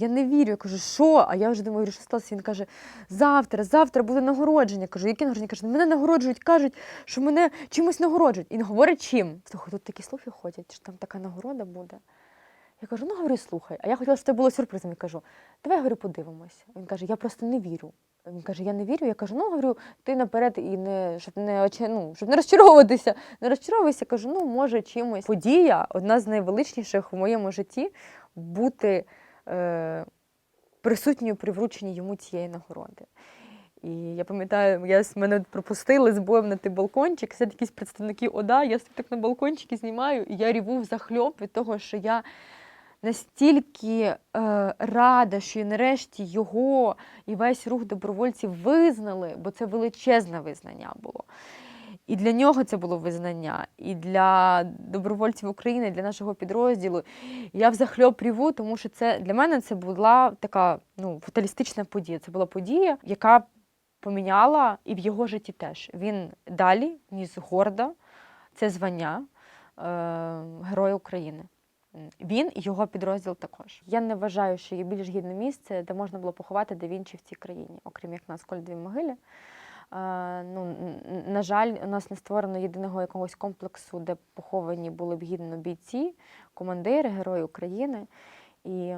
Я кажу, що? А я вже думаю, що сталося? Він каже, завтра буде нагородження. Я кажу, яке нагородження? Каже, мене нагороджують, кажуть, що мене чимось нагороджують. І не говорять чим. Слухай, тут такі слухи ходять, що там така нагорода буде. Я кажу, говори, слухай. А я хотіла, щоб це було сюрпризом. Я кажу, давай, говорю, подивимося. Він каже, я просто не вірю. Він каже, я не вірю. Я кажу, говорю, ти наперед, і щоб не розчаровуватися. Не розчаровуйся, кажу, може чимось. Подія, одна з найвеличніших в моєму житті, бути присутньою при врученні йому цієї нагороди. І я пам'ятаю, мене пропустили з боєм на той балкончик, сидять якісь представники ОДА, я так на балкончики знімаю, і я реву взахльоп від того, що я настільки рада, що нарешті його і весь рух добровольців визнали, бо це величезне визнання було. І для нього це було визнання, і для добровольців України, для нашого підрозділу. Я взахльоб реву, тому що це для мене це була така фаталістична подія. Це була подія, яка поміняла і в його житті теж. Він далі ніс гордо це звання Героя України. Він і його підрозділ також. Я не вважаю, що є більш гідне місце, де можна було поховати Да Вінчі в цій країні, окрім як на Аскольдовій могилі. На жаль, у нас не створено єдиного якогось комплексу, де поховані були б гідно бійці, командири, Герої України. І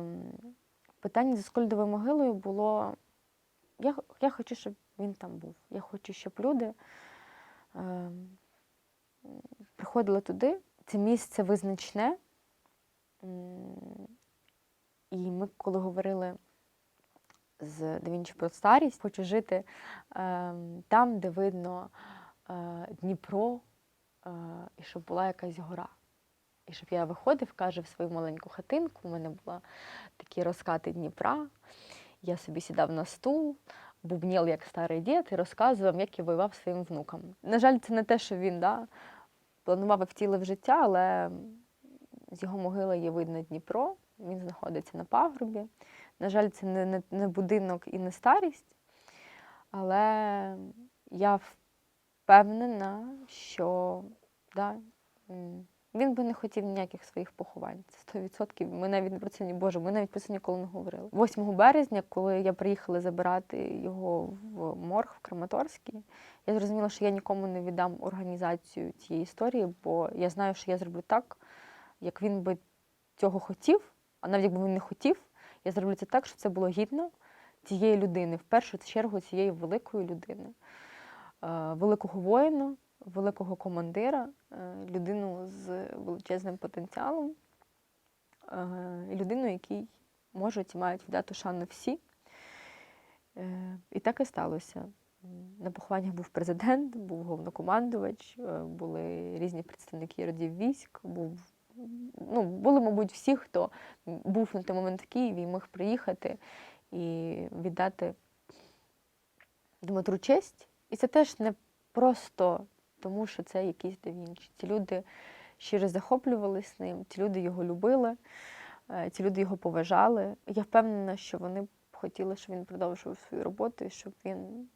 питання з Аскольдовою могилою було, я хочу, щоб він там був. Я хочу, щоб люди приходили туди. Це місце визначне. І ми, коли говорили з Да Вінчі про старість, хочу жити там, де видно Дніпро, і щоб була якась гора. І щоб я виходив, каже, в свою маленьку хатинку, у мене були такі розкати Дніпра, я собі сідав на стул, бубнів як старий дід і розказував, як я воював своїм внукам. На жаль, це не те, що він планував і втілив життя, але з його могили є видно Дніпро, він знаходиться на пагорбі. На жаль, це не будинок і не старість, але я впевнена, що він би не хотів ніяких своїх поховань. Це 100%. Ми навіть про це ніколи не говорили. 8 березня, коли я приїхала забирати його в морг в Краматорський, я зрозуміла, що я нікому не віддам організацію цієї історії, бо я знаю, що я зроблю так, як він би цього хотів, а навіть якби він не хотів, я зроблю це так, щоб це було гідно цієї людини, в першу чергу цієї великої людини, великого воїна, великого командира, людину з величезним потенціалом, людину, якій можуть і мають віддати шану всі. І так і сталося. На похованнях був президент, був головнокомандувач, були різні представники родів військ, були, мабуть, всі, хто був на той момент в Києві і міг приїхати і віддати Дмитру честь. І це теж не просто тому, що це якийсь Да Вінчі. Ці люди щиро захоплювалися ним, ці люди його любили, ці люди його поважали. Я впевнена, що вони б хотіли, щоб він продовжував свою роботу і щоб він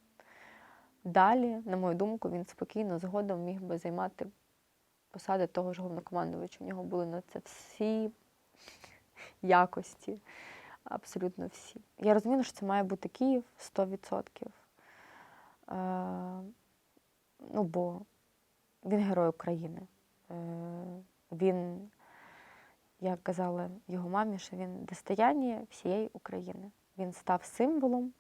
далі, на мою думку, він спокійно, згодом міг би займати посади того ж головнокомандувача. У нього були на це всі якості, абсолютно всі. Я розуміла, що це має бути Київ 100%. Бо він Герой України. Він, як казали його мамі, що він достояння всієї України. Він став символом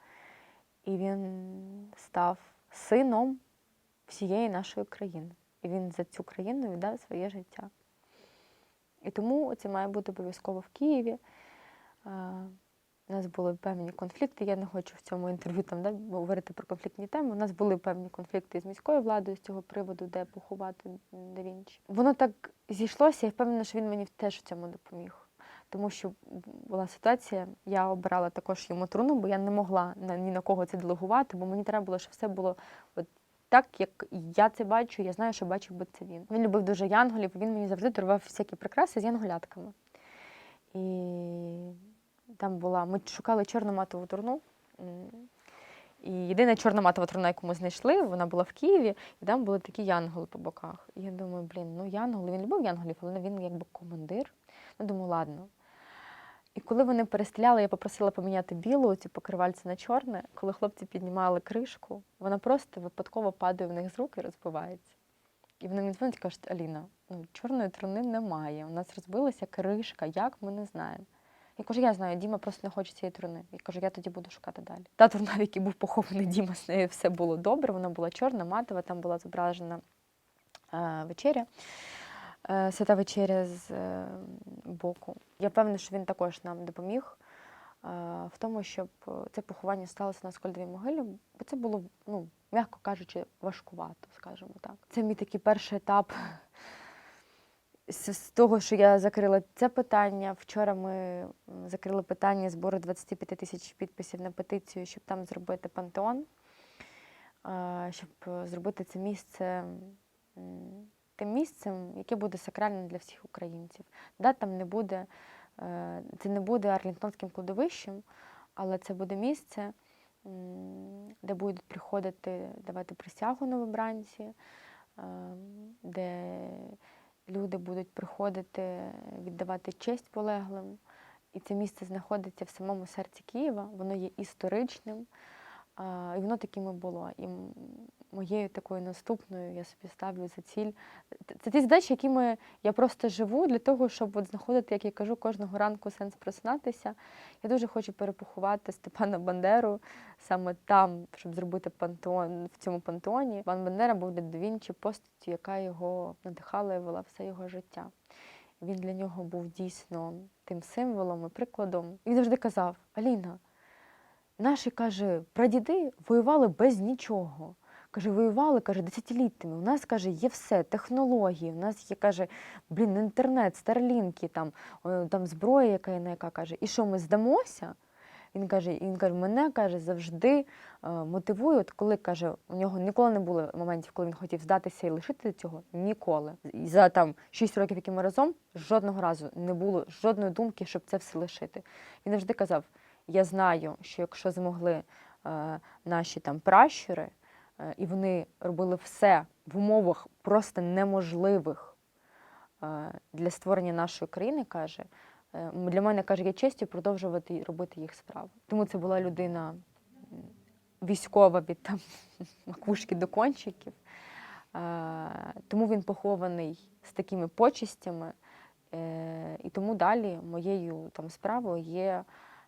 і він став сином всієї нашої країни. І він за цю країну віддав своє життя. І тому це має бути обов'язково в Києві. У нас були певні конфлікти. Я не хочу в цьому інтерв'ю говорити про конфліктні теми. У нас були певні конфлікти з міською владою з цього приводу, де поховати Да Вінчі. Воно так зійшлося, я впевнена, що він мені теж в цьому допоміг. Тому що була ситуація, я обирала також йому труну, бо я не могла ні на кого це делегувати, бо мені треба було, щоб все було так, як я це бачу, я знаю, що бачив би це він. Він любив дуже янголів, він мені завжди дарував всякі прикраси з янголятками. І там ми шукали чорну матову труну. І єдина чорна матова труна, яку ми знайшли, вона була в Києві, і там були такі янголи по боках. І я думаю, янголи, він любив янголів, але він якби командир. Думаю, ладно. І коли вони перестріляли, я попросила поміняти білу, ці покривальці на чорне. Коли хлопці піднімали кришку, вона просто випадково падає в них з рук і розбивається. І вони мені дзвонять і кажуть: Аліна, чорної труни немає, у нас розбилася кришка, як ми не знаємо. Я кажу, я знаю, Діма просто не хоче цієї труни. Я кажу, я тоді буду шукати далі. Та труна, в якій був похований Діма, з нею все було добре, вона була чорна, матова, там була зображена вечеря. Свята вечеря з боку. Я впевнена, що він також нам допоміг в тому, щоб це поховання сталося на Аскольдовій могилі, бо це було, м'яко кажучи, важкувато, скажімо так. Це мій такий перший етап з того, що я закрила це питання. Вчора ми закрили питання збору 25 тисяч підписів на петицію, щоб там зробити пантеон. щоб зробити це місце тим місцем, яке буде сакральним для всіх українців. Да, там не буде, це не буде Арлінгтонським кладовищем, але це буде місце, де будуть приходити, давати присягу новобранці, де люди будуть приходити, віддавати честь полеглим. І це місце знаходиться в самому серці Києва, воно є історичним, і воно таким і було. І моєю такою наступною я собі ставлю за ціль. Це ті задачі, якими я просто живу для того, щоб от знаходити, як я кажу, кожного ранку сенс просинатися. Я дуже хочу перепоховати Степана Бандеру саме там, щоб зробити пантеон, в цьому пантеоні. Пан Бандера був для да Вінчі постаттю, яка його надихала і вела все його життя. Він для нього був дійсно тим символом і прикладом. І він завжди казав: Аліна, наші, каже, прадіди воювали без нічого. Каже, воювали, каже, десятиліттями. У нас, каже, є все, технології, у нас є, каже, інтернет, старлінки, там зброя, яка каже, і що, ми здамося? Він каже, мене, каже, завжди мотивує, от коли, каже, у нього ніколи не було моментів, коли він хотів здатися і лишити цього, ніколи. І за 6 років, які ми разом, жодного разу не було жодної думки, щоб це все лишити. Він завжди казав: я знаю, що якщо змогли наші пращури, і вони робили все в умовах просто неможливих для створення нашої країни, каже, для мене, каже, є честю продовжувати робити їх справу. Тому це була людина військова від макушки до кончиків. Тому він похований з такими почестями. І тому далі моєю справою є,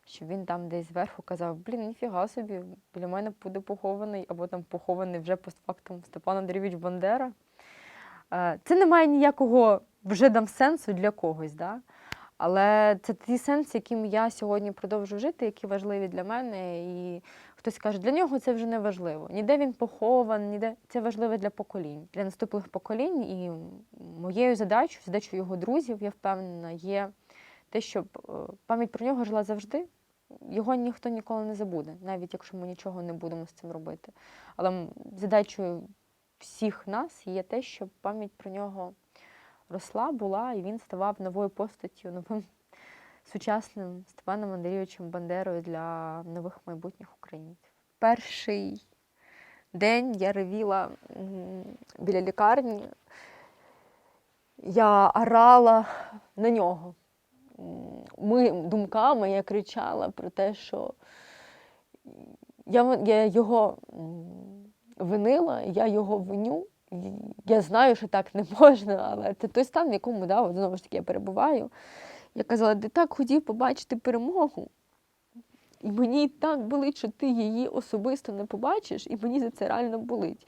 що він там десь зверху казав: ніфіга собі, біля мене буде похований, або похований вже постфактум Степан Андрійович Бандера. Це не має ніякого вже сенсу для когось, да? Але це ті сенси, яким я сьогодні продовжую жити, які важливі для мене. І хтось каже, для нього це вже не важливо. Ніде він похований, ніде. Це важливо для поколінь, для наступних поколінь. І моєю задачою його друзів, я впевнена, є те, щоб пам'ять про нього жила завжди. Його ніхто ніколи не забуде, навіть якщо ми нічого не будемо з цим робити. Але задачою всіх нас є те, щоб пам'ять про нього росла, була, і він ставав новою постаттю, новим сучасним Степаном Андрійовичем Бандерою для нових майбутніх українців. Перший день я ревіла біля лікарні, я орала на нього. Думками я кричала про те, що я його винила, я його виню. Я знаю, що так не можна, але це той стан, в якому, знову ж таки, я перебуваю. Я казала: ти так хотів побачити перемогу, і мені так болить, що ти її особисто не побачиш, і мені за це реально болить.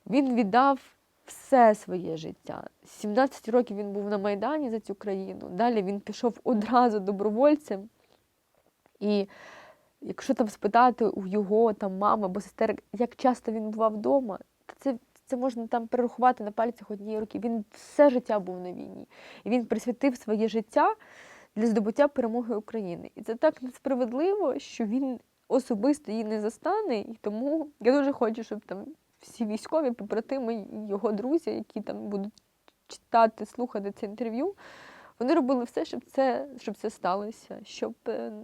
Він віддав все своє життя. 17 років він був на Майдані за цю країну, далі він пішов одразу добровольцем. І якщо спитати у його мами або сестер, як часто він бував вдома, то це можна перерахувати на пальцях однієї руки. Він все життя був на війні. І він присвятив своє життя для здобуття перемоги України. І це так несправедливо, що він особисто її не застане. І тому я дуже хочу, щоб всі військові, побратими і його друзі, які будуть читати, слухати це інтерв'ю, вони робили все, щоб це сталося, щоб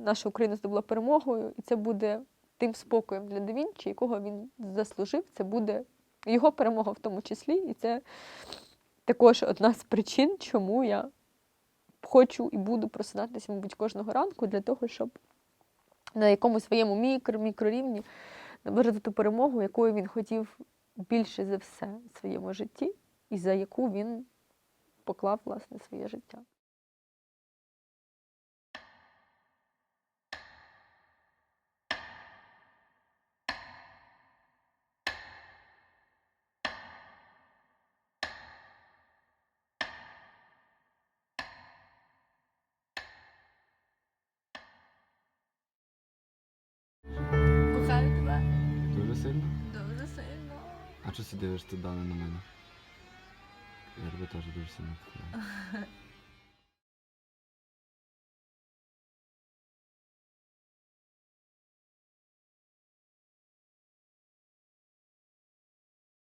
наша Україна здобула перемогою. І це буде тим спокоєм для да Вінчі, якого він заслужив. Це буде його перемога в тому числі. І це також одна з причин, чому я хочу і буду просинатися, мабуть, кожного ранку, для того, щоб на якомусь своєму мікрорівні наближати ту перемогу, якою він хотів більше за все в своєму житті, і за яку він поклав, власне, своє життя. Кохаю тебе. Дуже сильно? Дуже сильно. А чого ти дивишся далі на мене? Я тебе теж дуже сильно кохаю.